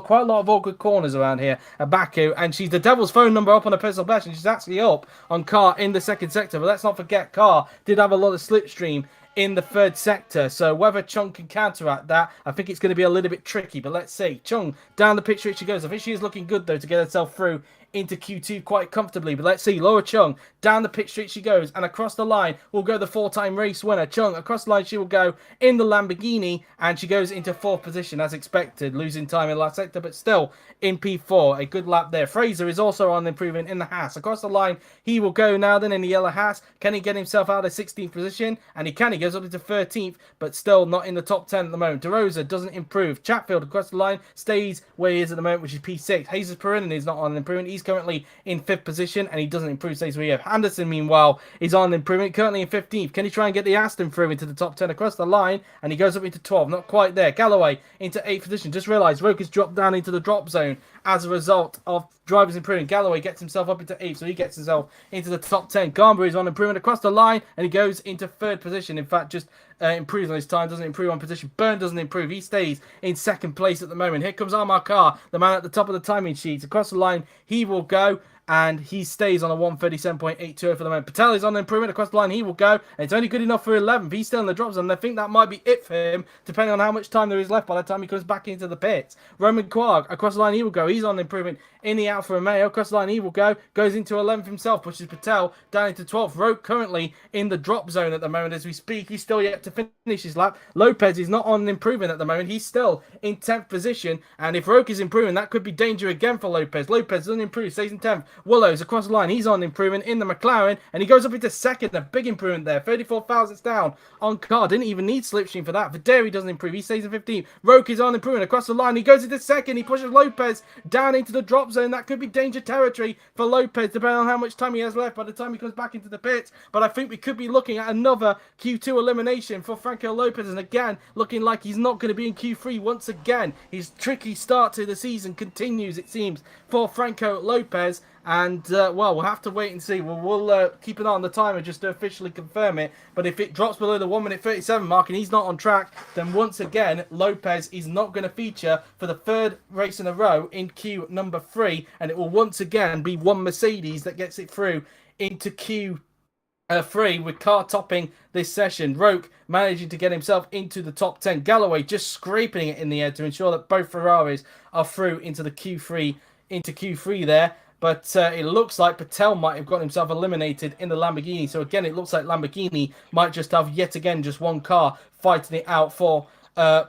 quite a lot of awkward corners around here at Baku. And she's the devil's phone number up on her personal best, and she's actually up on car in the second sector. But let's not forget, car did have a lot of slipstream in the third sector, so whether Chung can counteract that, I think it's going to be a little bit tricky, but let's see. Chung down the pit straight she goes. I think she is looking good though to get herself through into Q2 quite comfortably, but let's see. Laura Chung down the pit straight she goes, and across the line will go the 4-time race winner. Chung across the line, she will go in the Lamborghini, and she goes into 4th position as expected, losing time in the last sector, but still in P4. A good lap there. Fraser is also on improving in the Haas. Across the line he will go now then in the yellow Haas. Can he get himself out of 16th position? And he can. He goes up into 13th, but still not in the top 10 at the moment. De Rosa doesn't improve. Chatfield across the line stays where he is at the moment, which is P6. Jesus Perrin is not on improvement. He's currently in 5th position, and he doesn't improve, stays where he is. Anderson, meanwhile, is on improvement, currently in 15th. Can he try and get the Aston through into the top 10 across the line? And he goes up into 12th. Not quite there. Galloway into 8th position. Just realised Roke has dropped down into the drop zone as a result of drivers improving. Galloway gets himself up into 8th, so he gets himself into the top 10. Garber is on improvement across the line, and he goes into 3rd position. In fact, just improves on his time, doesn't improve on position. Byrne doesn't improve. He stays in 2nd place at the moment. Here comes Amar Khan, the man at the top of the timing sheets. Across the line, he will go, and he stays on a 137.82 for the moment. Patel is on improvement across the line. He will go, and it's only good enough for 11th. He's still in the drop zone. I think that might be it for him, depending on how much time there is left by the time he comes back into the pits. Roman Quark across the line, he will go. He's on improvement in the Alfa Romeo. Across the line, he will go. Goes into 11th himself, pushes Patel down into 12th. Roke currently in the drop zone at the moment as we speak. He's still yet to finish his lap. Lopez is not on improvement at the moment. He's still in 10th position, and if Roke is improving, that could be danger again for Lopez. Lopez doesn't improve, stays in 10th. Willows across the line, he's on improvement in the McLaren, and he goes up into 2nd. A big improvement there, 34 thousandths down on car. Didn't even need slipstream for that. Videri doesn't improve, he stays in 15th. Roke is on improvement across the line. He goes into 2nd. He pushes Lopez down into the drop zone. That could be danger territory for Lopez, depending on how much time he has left by the time he comes back into the pits. But I think we could be looking at another Q2 elimination for Franco Lopez, and again, looking like he's not going to be in Q3 once again. His tricky start to the season continues, it seems, for Franco Lopez. And, well, we'll have to wait and see. We'll keep an eye on the timer just to officially confirm it. But if it drops below the 1:37 mark and he's not on track, then once again, Lopez is not going to feature for the 3rd race in a row in Q number 3. And it will once again be one Mercedes that gets it through into Q3 with car topping this session. Roke managing to get himself into the top 10. Galloway just scraping it in the air to ensure that both Ferraris are through into the Q3 there. But it looks like Patel might have got himself eliminated in the Lamborghini. So again, it looks like Lamborghini might just have yet again just one car fighting it out for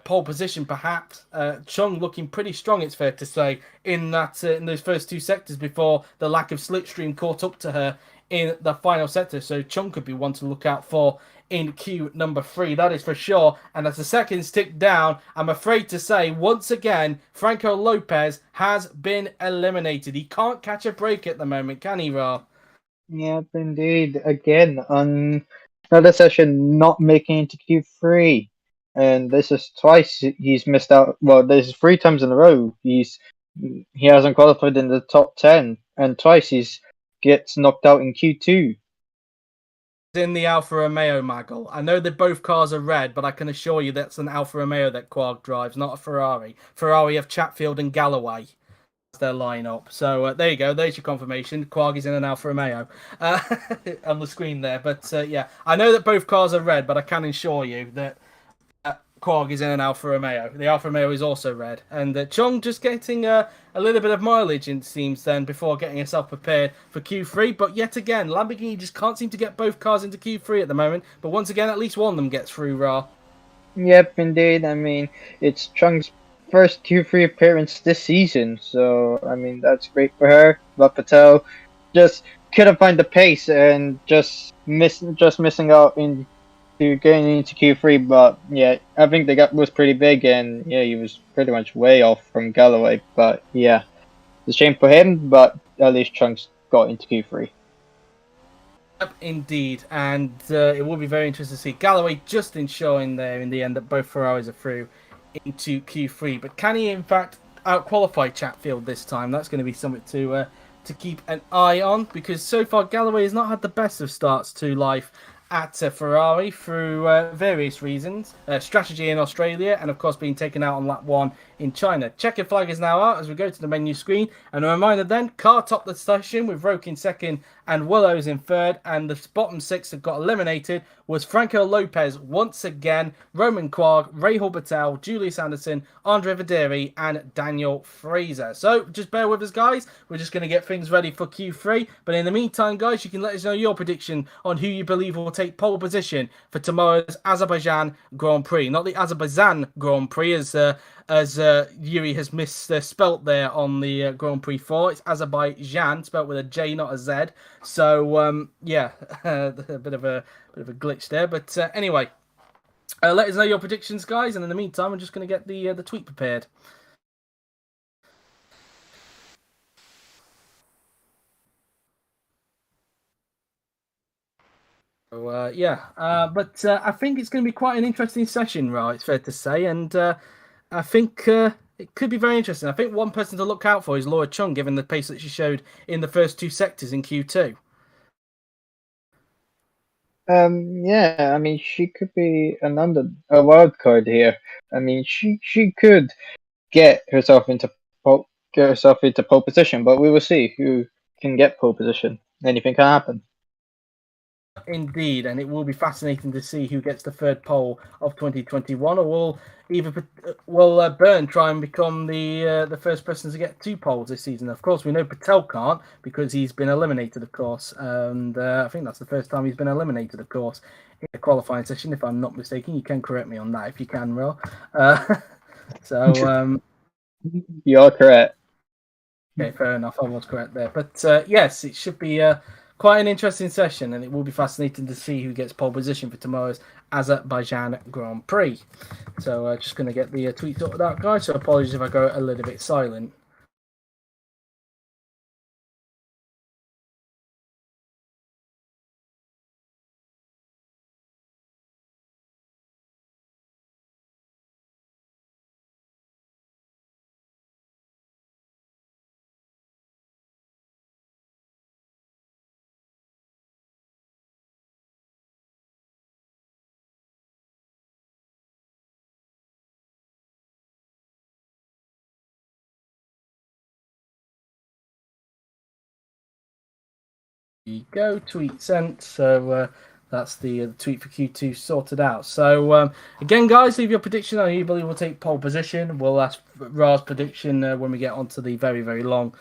pole position, perhaps. Chung looking pretty strong, it's fair to say, in those first 2 sectors before the lack of slipstream caught up to her in the final sector. So Chung could be one to look out for in Q number 3, that is for sure. And as the seconds tick down, I'm afraid to say, once again, Franco Lopez has been eliminated. He can't catch a break at the moment, can he, Ra? Yep, indeed. Again, on another session not making it to Q3. And this is twice he's missed out. Well, this is three times in a row he hasn't qualified in the top 10, and twice he's gets knocked out in Q2. In the Alfa Romeo, Maggle. I know that both cars are red, but I can assure you that's an Alfa Romeo that Quark drives, not a Ferrari. Ferrari have Chatfield and Galloway as their lineup. So there you go. There's your confirmation. Quark is in an Alfa Romeo on the screen there. But yeah, I know that both cars are red, but I can assure you that Quag is in an Alfa Romeo. The Alfa Romeo is also red. And Chong just getting a little bit of mileage, it seems, then before getting himself prepared for Q3. But yet again, Lamborghini just can't seem to get both cars into Q3 at the moment. But once again, at least one of them gets through Ra. Yep, indeed. I mean, it's Chung's first Q3 appearance this season, so I mean that's great for her. But Patel just couldn't find the pace and just missing out into getting into Q3. But yeah, I think the gap was pretty big, and yeah, he was pretty much way off from Galloway. But yeah, it's a shame for him, but at least Chung's got into Q3. Yep, indeed. And it will be very interesting to see Galloway just ensuring there in the end that both Ferraris are through into Q3. But can he, in fact, outqualify Chatfield this time? That's going to be something to keep an eye on, because so far Galloway has not had the best of starts to life at Ferrari through various reasons. Strategy in Australia, and of course being taken out on lap 1 in China. Checkered flag is now out as we go to the menu screen. And a reminder then, car topped the session with Roke in second and Willows in third. And the bottom 6 that got eliminated was Franco Lopez once again, Roman Quark, Rahul Patel, Julius Anderson, Andre Videri, and Daniel Fraser. So just bear with us, guys. We're just going to get things ready for Q3. But in the meantime, guys, you can let us know your prediction on who you believe will take pole position for tomorrow's Azerbaijan Grand Prix. Not the Azerbaijan Grand Prix, as Yuri has misspelt there on the Grand Prix 4. It's Azerbaijan, spelt with a J, not a Z. So yeah, a bit of a glitch there. But anyway, let us know your predictions, guys. And in the meantime, I'm just going to get the tweet prepared. So yeah, but I think it's going to be quite an interesting session, right? It's fair to say, and I think it could be very interesting. I think one person to look out for is Laura Chung, given the pace that she showed in the first two sectors in Q2. Yeah, I mean, she could be a wild card here. I mean, she could get herself into pole position, but we will see who can get pole position. Anything can happen. Indeed, and it will be fascinating to see who gets the third pole of 2021, or will Byrne try and become the first person to get two poles this season? Of course, we know Patel can't because he's been eliminated, of course, and I think that's the first time he's been eliminated, of course, in the qualifying session. If I'm not mistaken, you can correct me on that if you can, Will. So You're correct. okay, fair enough. I was correct there. But yes, it should be quite an interesting session, and it will be fascinating to see who gets pole position for tomorrow's Azerbaijan Grand Prix. So just going to get the tweet sorted out, guys. So apologies if I go a little bit silent. There you go, tweet sent. So that's the tweet for Q2 sorted out. So again, guys, leave your prediction on who you believe will take pole position. We'll ask Ra's prediction when we get onto the very, very long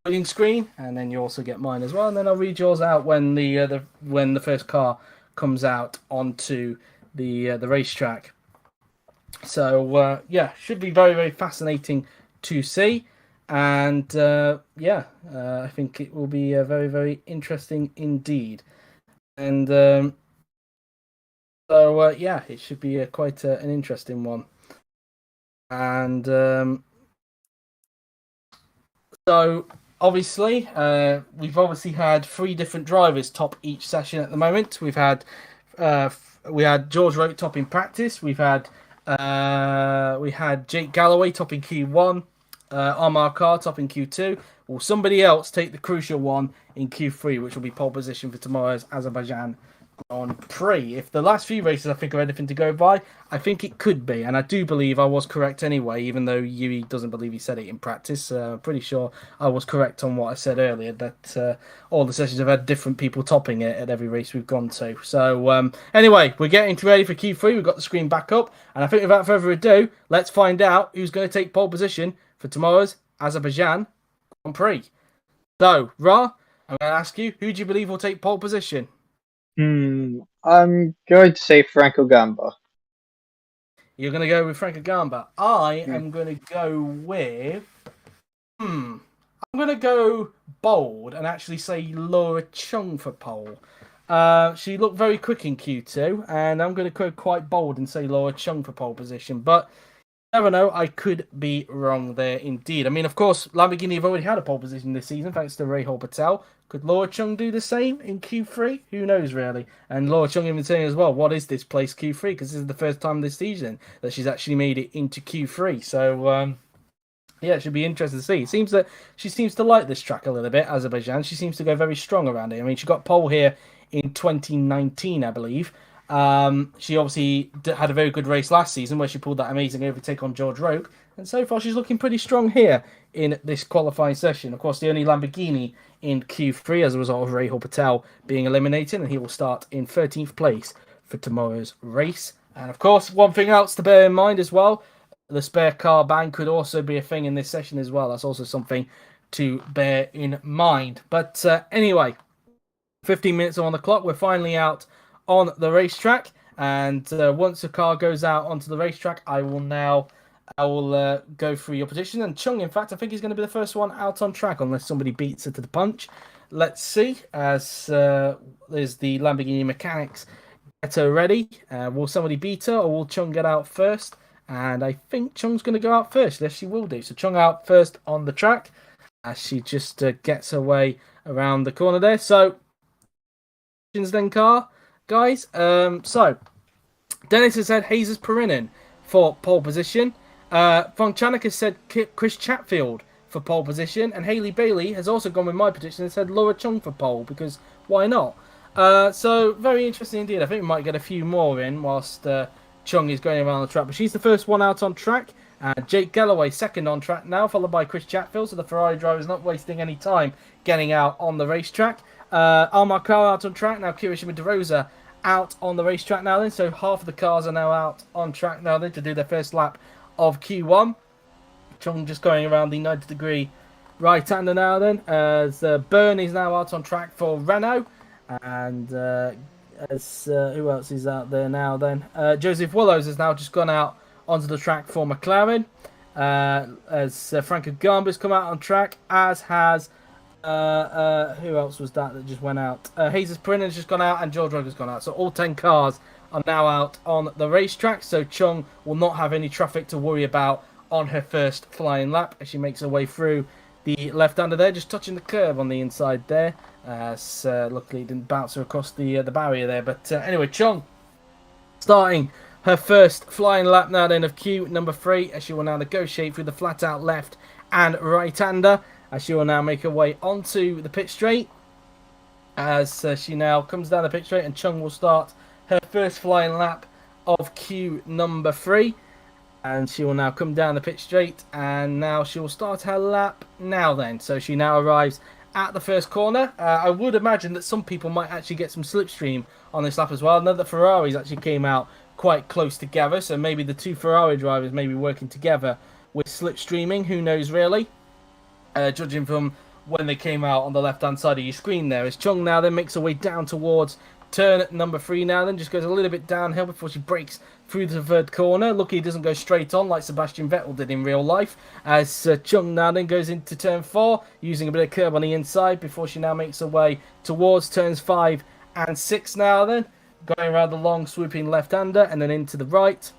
loading screen, and then you also get mine as well. And then I'll read yours out when the first car comes out onto the racetrack. So yeah, should be very, very fascinating to see. And yeah, I think it will be very, very interesting indeed. And so yeah, it should be quite an interesting one. And so obviously, we've obviously had three different drivers top each session at the moment. We had George Roke top in practice. We had Jake Galloway top in Q1. Amar Khan top in Q2. Will somebody else take the crucial one in Q3, which will be pole position for tomorrow's Azerbaijan on Prix? If the last few races I think are anything to go by, I think it could be, and I do believe I was correct anyway, even though Yui doesn't believe he said it in practice. I'm pretty sure I was correct on what I said earlier, that all the sessions have had different people topping it at every race we've gone to. So anyway, we're getting ready for Q3. We've got the screen back up, and I think without further ado, let's find out who's going to take pole position for tomorrow's Azerbaijan Grand Prix. So, Ra, I'm going to ask you, who do you believe will take pole position? I'm going to say Franco Gamba. You're going to go with Franco Gamba. I am going to go with... I'm going to go bold and actually say Laura Chung for pole. She looked very quick in Q2, and I'm going to go quite bold and say Laura Chung for pole position. But never know, I could be wrong there indeed. I mean, of course, Lamborghini have already had a pole position this season thanks to Rahul Patel. Could Laura Chung do the same in Q3? Who knows, really? And Laura Chung even saying as well, what is this place Q3? Because this is the first time this season that she's actually made it into Q3. So, yeah, it should be interesting to see. It seems that she seems to like this track a little bit, Azerbaijan. She seems to go very strong around it. I mean, she got pole here in 2019, I believe. She obviously had a very good race last season where she pulled that amazing overtake on George Roke. And so far, she's looking pretty strong here in this qualifying session. Of course, the only Lamborghini in Q3 as a result of Rahul Patel being eliminated, and he will start in 13th place for tomorrow's race. And of course, one thing else to bear in mind as well, the spare car ban could also be a thing in this session as well. That's also something to bear in mind. But anyway, 15 minutes on the clock. We're finally out on the racetrack. And once the car goes out onto the racetrack, I will go through your position. And Chung, in fact, I think he's going to be the first one out on track unless somebody beats it to the punch. Let's see. As there's the Lamborghini mechanics get her ready. Will somebody beat her or will Chung get out first? And I think Chung's going to go out first. Yes, she will do. So Chung out first on the track as she just gets her way around the corner there. So, then car, guys. So, Dennis has said Jesus Perinen for pole position. Von Chanek has said Chris Chatfield for pole position. And Hayley Bailey has also gone with my prediction and said Laura Chung for pole because why not? So, very interesting indeed. I think we might get a few more in whilst Chung is going around the track. But she's the first one out on track. Jake Galloway second on track now, followed by Chris Chatfield. So the Ferrari driver is not wasting any time getting out on the racetrack. Amar Khan out on track now. Kirishima DeRosa out on the racetrack now then. So half of the cars are now out on track now then to do their first lap of Q1. Chung just going around the 90-degree right-hander now then. As Byrne is now out on track for Renault. And who else is out there now then? Joseph Willows has now just gone out onto the track for McLaren. As Franco Gamba's come out on track, as has who else was that just went out? Jesus Perrin has just gone out and George Roke has gone out. So all 10 cars are now out on the racetrack. So Chung will not have any traffic to worry about on her first flying lap as she makes her way through the left-hander there, just touching the curb on the inside there. Luckily it didn't bounce her across the barrier there. But anyway, Chung starting her first flying lap now then of Q number 3 as she will now negotiate through the flat-out left and right-hander as she will now make her way onto the pit straight as she now comes down the pit straight, and Chung will start her first flying lap of Q number 3. And she will now come down the pit straight, and now she will start her lap now then. So she now arrives at the first corner. I would imagine that some people might actually get some slipstream on this lap as well. I know that Ferraris actually came out quite close together, so maybe the two Ferrari drivers may be working together with slipstreaming. Who knows, really? Judging from when they came out on the left-hand side of your screen there. As Chung now then makes her way down towards turn number 3 now then, just goes a little bit downhill before she breaks through the third corner. Lucky he doesn't go straight on like Sebastian Vettel did in real life. As Chung now then goes into turn 4, using a bit of curb on the inside before she now makes her way towards turns 5 and 6 now then. Going around the long swooping left-hander and then into the right,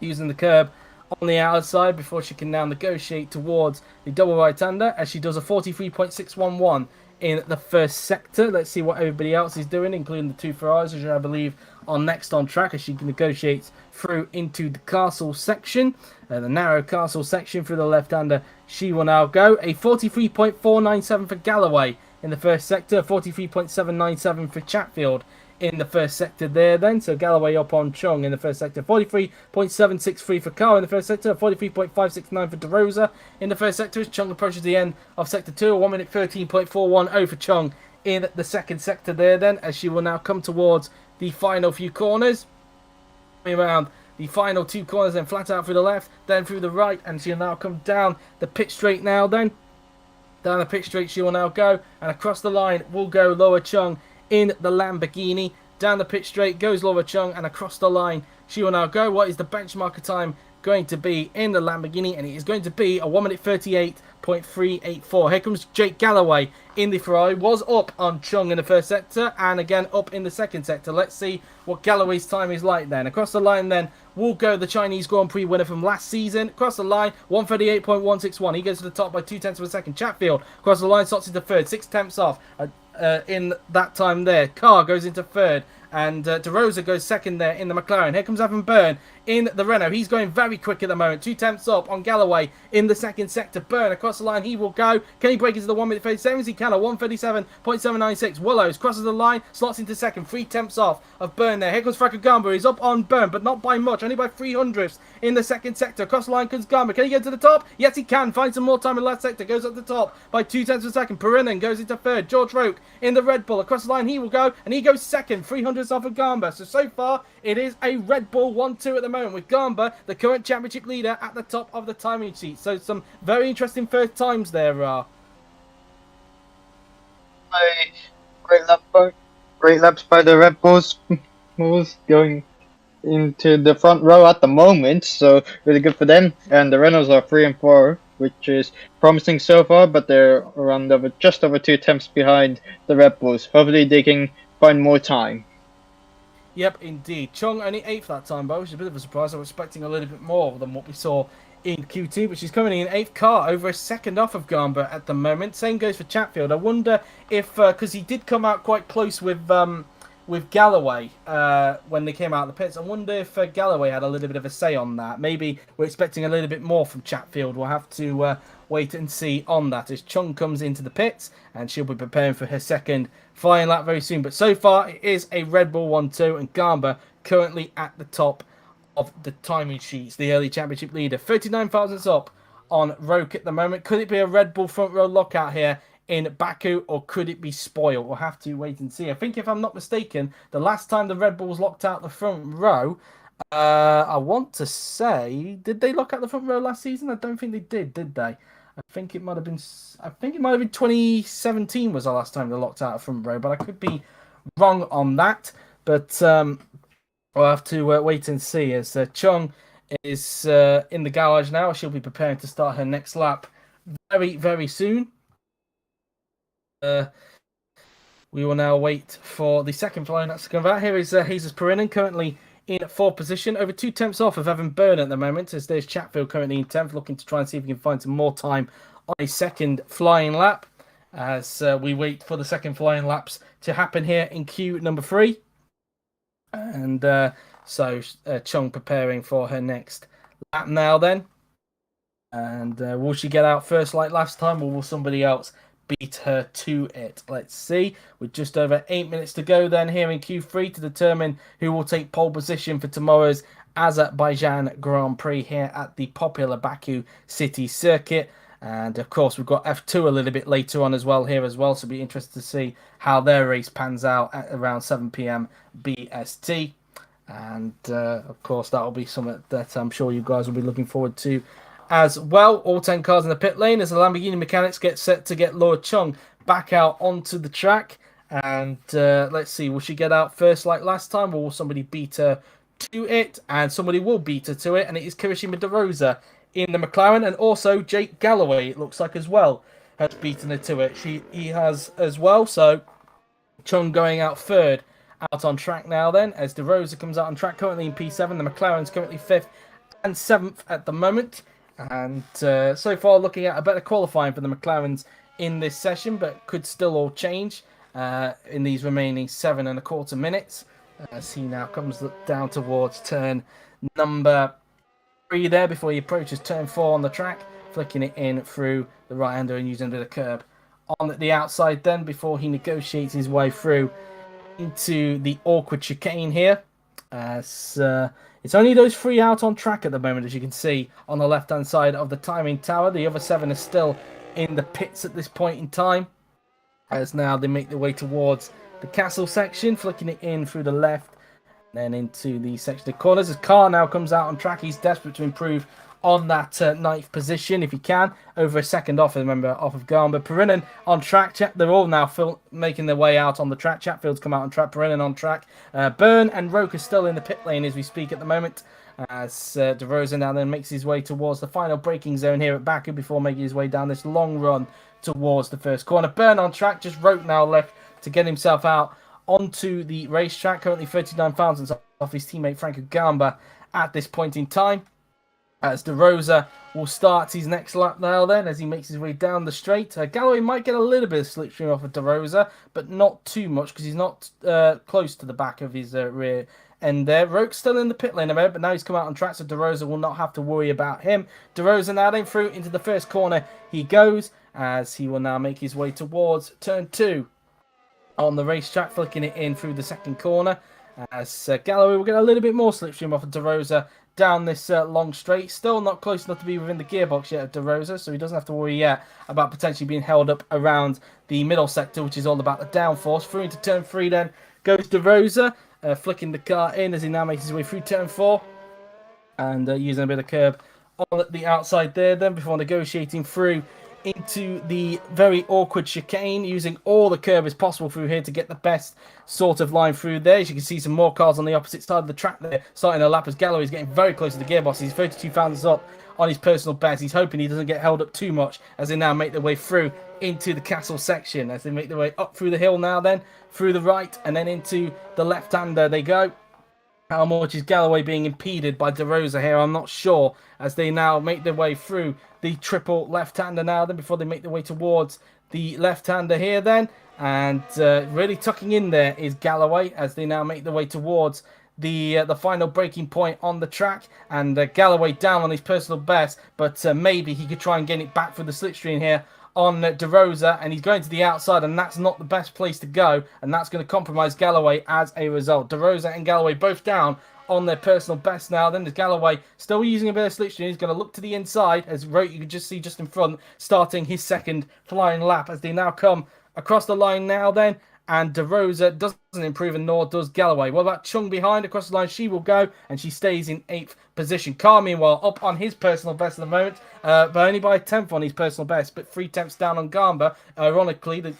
using the curb on the outside before she can now negotiate towards the double right-hander as she does a 43.611 in the first sector. Let's see what everybody else is doing, including the two Ferraris, which I believe are next on track as she negotiates through into the castle section. The narrow castle section through the left-hander, she will now go. A 43.497 for Galloway in the first sector, 43.797 for Chatfield in the first sector there then. So Galloway up on Chung in the first sector. 43.763 for Carr in the first sector. 43.569 for De Rosa in the first sector as Chung approaches the end of sector 2. 1 minute 13.410 for Chung in the second sector there then, as she will now come towards the final few corners. Around the final two corners, then flat out through the left, then through the right, and she'll now come down the pit straight now then. Down the pit straight she will now go, and across the line will go Laura Chung in the Lamborghini. Down the pit straight goes Laura Chung, and across the line she will now go. What is the benchmarker time going to be in the Lamborghini? And it is going to be a 1 minute 38.384. Here comes Jake Galloway in the Ferrari. Was up on Chung in the first sector and again up in the second sector. Let's see what Galloway's time is like then. Across the line then will go the Chinese Grand Prix winner from last season. Across the line, 138.161. He goes to the top by 0.2 of a second. Chatfield across the line starts into third, 6 tenths off in that time there. Carr goes into third, and De Rosa goes second there in the McLaren. Here comes Evan Byrne in the Renault. He's going very quick at the moment. 2 tenths up on Galloway in the second sector. Byrne across the line. He will go. Can he break into the 1 minute 37? He can. 1:37.796. Willows crosses the line, slots into second. 3 tenths off of Byrne there. Here comes Franco Gamba. He's up on Byrne, but not by much. Only by 300ths in the second sector. Across the line comes Gamba. Can he get to the top? Yes, he can. Find some more time in the last sector. Goes up the top by 2 tenths of a second. Perinen goes into third. George Roke in the Red Bull. Across the line he will go, and he goes second. 300ths off of Gamba. So far, it is a Red Bull 1-2 at the moment, with Gamba, the current championship leader, at the top of the timing sheet. So some very interesting first times there are. Great laps by the Red Bulls. Bulls going into the front row at the moment, so really good for them. And the Renaults are 3 and 4, which is promising so far, but they're around just over 2 tenths behind the Red Bulls. Hopefully they can find more time. Yep, indeed. Chung only 8th that time, but which is a bit of a surprise. I was expecting a little bit more than what we saw in Q2, but she's currently in 8th. Car over a second off of Gamba at the moment. Same goes for Chatfield. I wonder if, because he did come out quite close with Galloway when they came out of the pits. I wonder if Galloway had a little bit of a say on that. Maybe we're expecting a little bit more from Chatfield. We'll have to wait and see on that as Chung comes into the pits, and she'll be preparing for her second flying lap very soon. But so far, it is a Red Bull 1-2, and Gamba currently at the top of the timing sheets, the early championship leader. 39 thousandths up on Roke at the moment. Could it be a Red Bull front row lockout here in Baku, or could it be spoiled? We'll have to wait and see. I think, if I'm not mistaken, the last time the Red Bulls locked out the front row, I want to say, did they lock out the front row last season? I don't think they did they? I think it might have been 2017 was the last time they locked out a front row, but I could be wrong on that. But we'll have to wait and see, as Chung is in the garage now. She'll be preparing to start her next lap very, very soon. We will now wait for the second flying lap to come out. Here is Jesus Perinen, currently in 4th position, over 2 tenths off of Evan Byrne at the moment, as there's Chatfield currently in 10th, looking to try and see if we can find some more time on a second flying lap, as we wait for the second flying laps to happen here in Q number 3. And so Chung preparing for her next lap now then. And will she get out first like last time, or will somebody else beat her to it? Let's see. With just over 8 minutes to go then here in Q3 to determine who will take pole position for tomorrow's Azerbaijan Grand Prix here at the popular Baku City Circuit. And of course, we've got F2 a little bit later on as well here as well, so it'll be interesting to see how their race pans out at around 7 p.m. BST. And of course, that'll be something that I'm sure you guys will be looking forward to as well. All 10 cars in the pit lane as the Lamborghini mechanics get set to get Laura Chung back out onto the track. And let's see, will she get out first like last time, or will somebody beat her to it? And somebody will beat her to it, and it is Kirishima De Rosa in the McLaren, and also Jake Galloway, it looks like, as well, has beaten her to it. He has as well, so Chung going out third out on track now then, as De Rosa comes out on track currently in P7. The McLaren's currently 5th and 7th at the moment. And so far, looking at a better qualifying for the McLarens in this session, but could still all change in these remaining 7.25 minutes. As he now comes down towards turn number 3 there before he approaches turn 4 on the track, flicking it in through the right-hander and using a bit of curb on the outside then before he negotiates his way through into the awkward chicane here. As it's only those 3 out on track at the moment, as you can see on the left-hand side of the timing tower. The other 7 are still in the pits at this point in time. As now they make their way towards the castle section, flicking it in through the left, then into the section of corners. As Carr now comes out on track, he's desperate to improve on that 9th position if he can. Over a second off, remember, off of Garber. Perinen on track. They're all now making their way out on the track. Chatfield's come out on track. Perinen on track. Byrne and Roke are still in the pit lane as we speak at the moment. As De Rosa now then makes his way towards the final braking zone here at Baku before making his way down this long run towards the first corner. Byrne on track. Just Roke now left to get himself out onto the racetrack. Currently 39 thousandths off his teammate Franco Gamba at this point in time. As De Rosa will start his next lap now then as he makes his way down the straight. Galloway might get a little bit of slipstream off of De Rosa, but not too much because he's not close to the back of his rear end there. Roke's still in the pit lane a minute, but now he's come out on track, so De Rosa will not have to worry about him. De Rosa now then through into the first corner he goes as he will now make his way towards turn 2 on the racetrack, flicking it in through the second corner. As Galloway will get a little bit more slipstream off of De Rosa down this long straight. Still not close enough to be within the gearbox yet of De Rosa, so he doesn't have to worry yet about potentially being held up around the middle sector, which is all about the downforce. Through into turn 3 then goes De Rosa, flicking the car in as he now makes his way through turn 4 and using a bit of curb on the outside there then before negotiating through into the very awkward chicane, using all the curb as possible through here to get the best sort of line through there. As you can see some more cars on the opposite side of the track there, starting a lap as Galloway's getting very close to the gearbox. He's 32 thousandths up on his personal best. He's hoping he doesn't get held up too much as they now make their way through into the castle section, as they make their way up through the hill now then, through the right and then into the left-hander they go. How much is Galloway being impeded by De Rosa here? I'm not sure, as they now make their way through the triple left-hander now then before they make their way towards the left-hander here then. And really tucking in there is Galloway as they now make their way towards the final breaking point on the track. And Galloway down on his personal best, but maybe he could try and get it back for the slipstream here on De Rosa, and he's going to the outside, and that's not the best place to go, and that's going to compromise Galloway as a result. De Rosa and Galloway both down on their personal best now. Then there's Galloway still using a bit of slipstream. He's going to look to the inside as Roke, you can just see just in front, starting his second flying lap as they now come across the line now then. And De Rosa doesn't improve, and nor does Galloway. What about Chung behind? Across the line she will go, and she stays in 8th position. Carr, meanwhile, up on his personal best at the moment, but only by a 10th on his personal best, but 3 tenths down on Gamba. Ironically,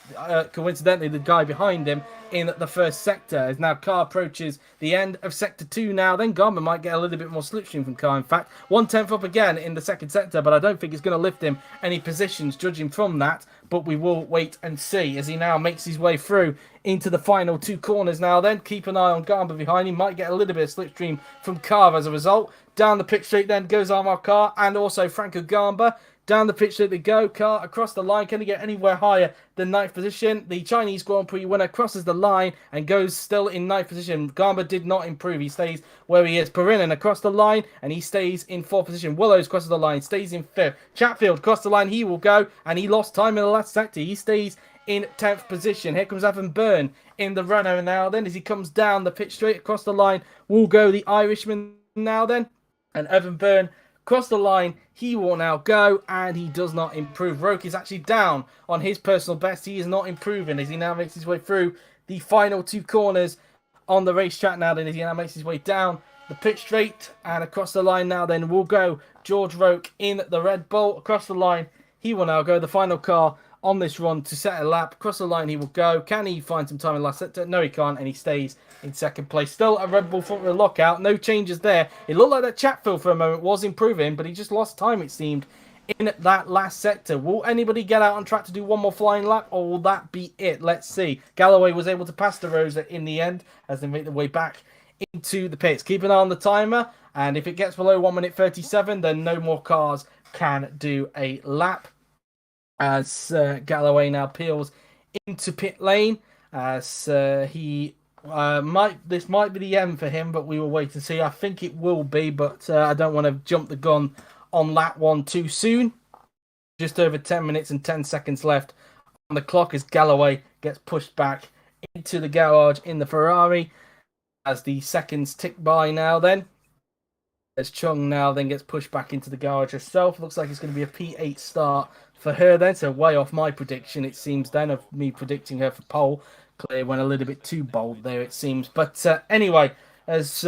coincidentally, the guy behind him in the first sector. As now Carr approaches the end of sector 2 now, then Gamba might get a little bit more slipstream from Carr. In fact, 1 tenth up again in the second sector, but I don't think it's going to lift him any positions judging from that. But we will wait and see as he now makes his way through into the final 2 corners now then. Keep an eye on Gamba behind him. Might get a little bit of slipstream from Carr as a result. Down the pit straight then goes Armar Carr and also Franco Gamba. Down the pitch straight they go. Carr across the line. Can he get anywhere higher than 9th position? The Chinese Grand Prix winner crosses the line and goes still in 9th position. Gamba did not improve. He stays where he is. Perinen across the line and he stays in 4th position. Willows crosses the line. Stays in 5th. Chatfield across the line. He will go and he lost time in the last sector. He stays in 10th position. Here comes Evan Byrne in the runner now then as he comes down the pitch straight across the line. Will go the Irishman now then. And Evan Byrne across the line, he will now go, and he does not improve. Roke is actually down on his personal best. He is not improving as he now makes his way through the final 2 corners on the racetrack now. Then as he now makes his way down the pitch straight and across the line now, then will go George Roke in the Red Bull. Across the line, he will now go the final car on this run to set a lap. Across the line he will go. Can he find some time in the last sector? No, he can't, and he stays in 2nd place. Still a Red Bull front wheel lockout. No changes there. It looked like that Chatfield for a moment was improving, but he just lost time, it seemed, in that last sector. Will anybody get out on track to do one more flying lap, or will that be it? Let's see. Galloway was able to pass De Rosa in the end as they make their way back into the pits. Keep an eye on the timer And if it gets below 1 minute 37, then no more cars can do a lap. As Galloway now peels into pit lane, as he this might be the end for him, but we will wait and see. I think it will be, but I don't want to jump the gun on lap one too soon. Just over 10 minutes and 10 seconds left on the clock as Galloway gets pushed back into the garage in the Ferrari as the seconds tick by now then. As Chung now then gets pushed back into the garage herself. Looks like it's going to be a P8 start for her then. So way off my prediction, it seems then, of me predicting her for pole. Clear went a little bit too bold there, it seems. But anyway, as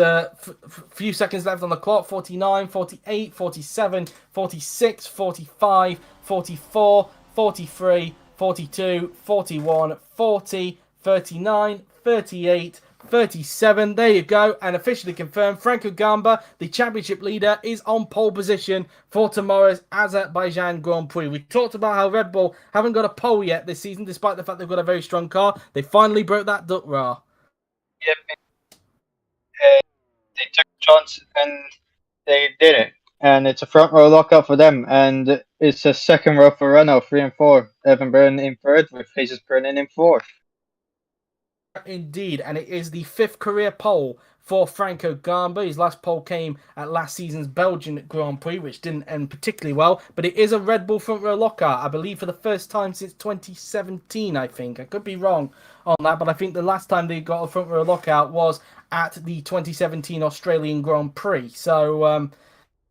few seconds left on the clock, 49, 48, 47, 46, 45, 44, 43, 42, 41, 40, 39, 38, 37. There you go. And officially confirmed, Franco Gamba, the championship leader, is on pole position for tomorrow's Azerbaijan Grand Prix. We talked about how Red Bull haven't got a pole yet this season, despite the fact they've got a very strong car. They finally broke that duck, Ra. Yep. They took a chance and they did it. And it's a front row lockout for them. And it's a second row for Renault, 3 and 4. Evan Byrne in third, with Jesus Byrne in fourth. Indeed, and it is the 5th career pole for Franco Gamba. His last pole came at last season's Belgian Grand Prix, which didn't end particularly well, but it is a Red Bull front row lockout, I believe for the first time since 2017, I think. I could be wrong on that, but I think the last time they got a front row lockout was at the 2017 Australian Grand Prix. So,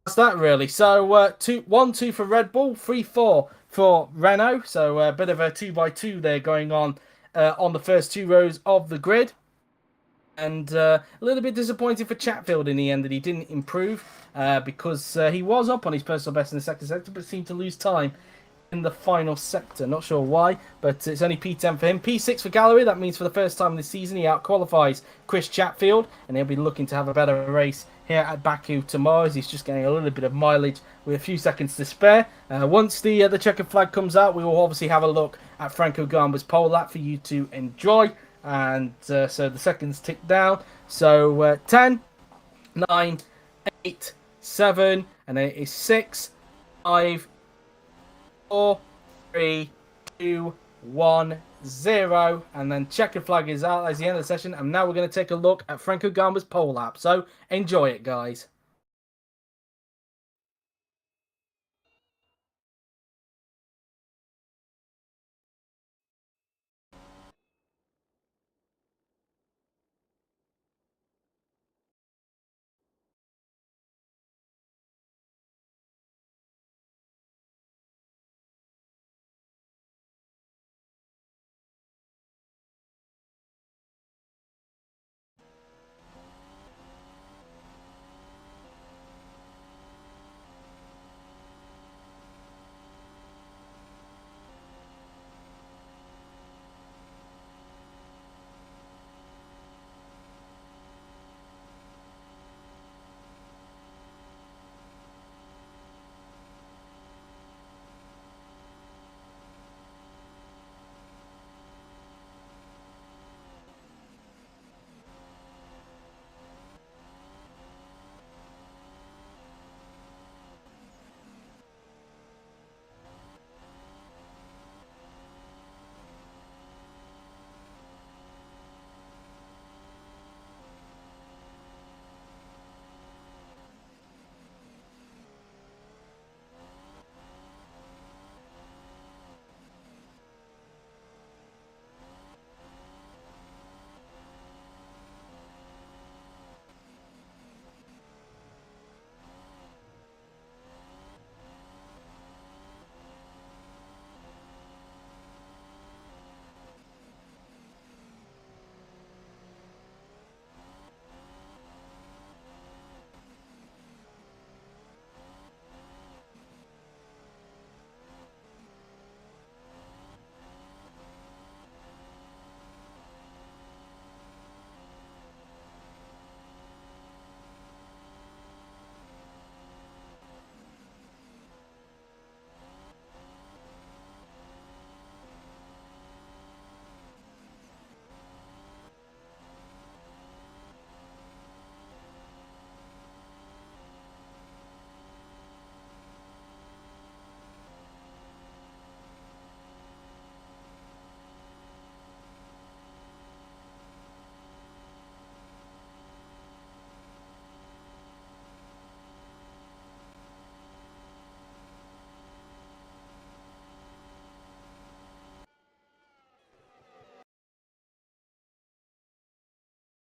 that's that really. So 1-2 for Red Bull, 3-4 for Renault. So a bit of a 2x2 there going on the first two rows of the grid. And a little bit disappointed for Chatfield in the end that he didn't improve because he was up on his personal best in the second sector, but seemed to lose time in the final sector. Not sure why, but it's only P10 for him. P6 for Galloway. That means for the first time this season he outqualifies Chris Chatfield, and he'll be looking to have a better race here at Baku tomorrow as he's just getting a little bit of mileage with a few seconds to spare. Once the checkered flag comes out, we will obviously have a look at Franco Gamba's pole lap for you to enjoy. And so the seconds tick down. So 10, 9, 8, 7, and then it is 6, 5, 4, 3, 2, 1, 0. And then checkered flag is out as the end of the session. And now we're going to take a look at Franco Gamba's pole lap. So enjoy it, guys.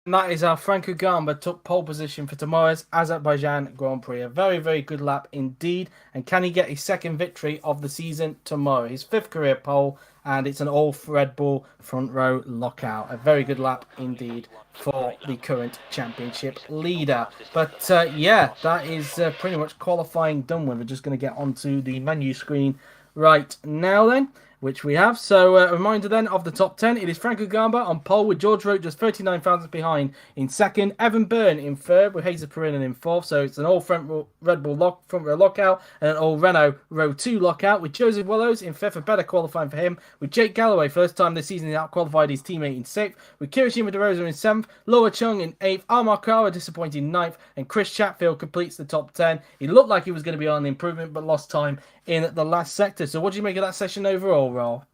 And that is how Franco Gamba took pole position for tomorrow's Azerbaijan Grand Prix. A very, very good lap indeed. And can he get his second victory of the season tomorrow? His fifth career pole, and it's an all Red Bull front row lockout. A very good lap indeed for the current championship leader. But yeah, that is pretty much qualifying done with. We're just going to get onto the menu screen right now then, which we have. So a reminder then of the top 10. It is Franco Gamba on pole with George Roach just 39 thousandths behind in second. Evan Byrne in third with Hazer Perrin in fourth. So it's an all Red Bull front row lockout and an all Renault row 2 lockout with Joseph Willows in fifth, a better qualifying for him. With Jake Galloway, first time this season he out-qualified his teammate in sixth. With Kirishima DeRosa in seventh. Laura Chung in eighth. Amar Kara disappointing ninth. And Chris Chatfield completes the top 10. He looked like he was going to be on the improvement but lost time in the last sector. So what do you make of that session overall, Roll?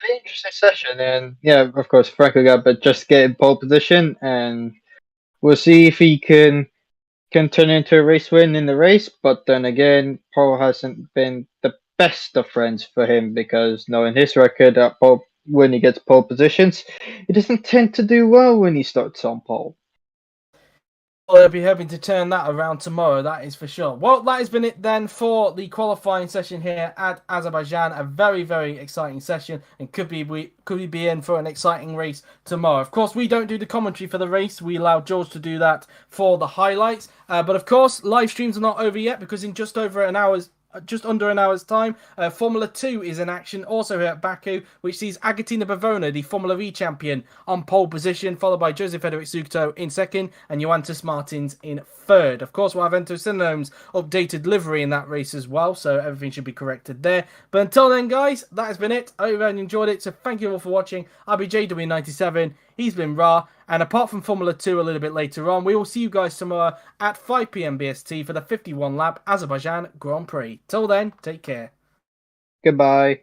Very interesting session, and yeah, of course, Franco Gamba just getting pole position, and we'll see if he can turn into a race win in the race. But then again, pole hasn't been the best of friends for him because knowing his record at pole when he gets pole positions, he doesn't tend to do well when he starts on pole. Well, they'll be hoping to turn that around tomorrow, that is for sure. Well, that has been it then for the qualifying session here at Azerbaijan. A very, very exciting session, and could we be in for an exciting race tomorrow. Of course, we don't do the commentary for the race. We allow George to do that for the highlights. But of course, live streams are not over yet because in just under an hour's time, Formula 2 is in action also here at Baku, which sees Agatina Bavona, the Formula E champion, on pole position, followed by Joseph Frederick Sukuto in second and Johannes Martins in third. Of course, we'll have Ento Synome's updated livery in that race as well, so everything should be corrected there. But until then, guys, that has been it. I hope everyone enjoyed it, so thank you all for watching. I'll be JW97. He's been Ra, and apart from Formula 2 a little bit later on, we will see you guys tomorrow at 5 p.m. BST for the 51 lap Azerbaijan Grand Prix. Till then, take care. Goodbye.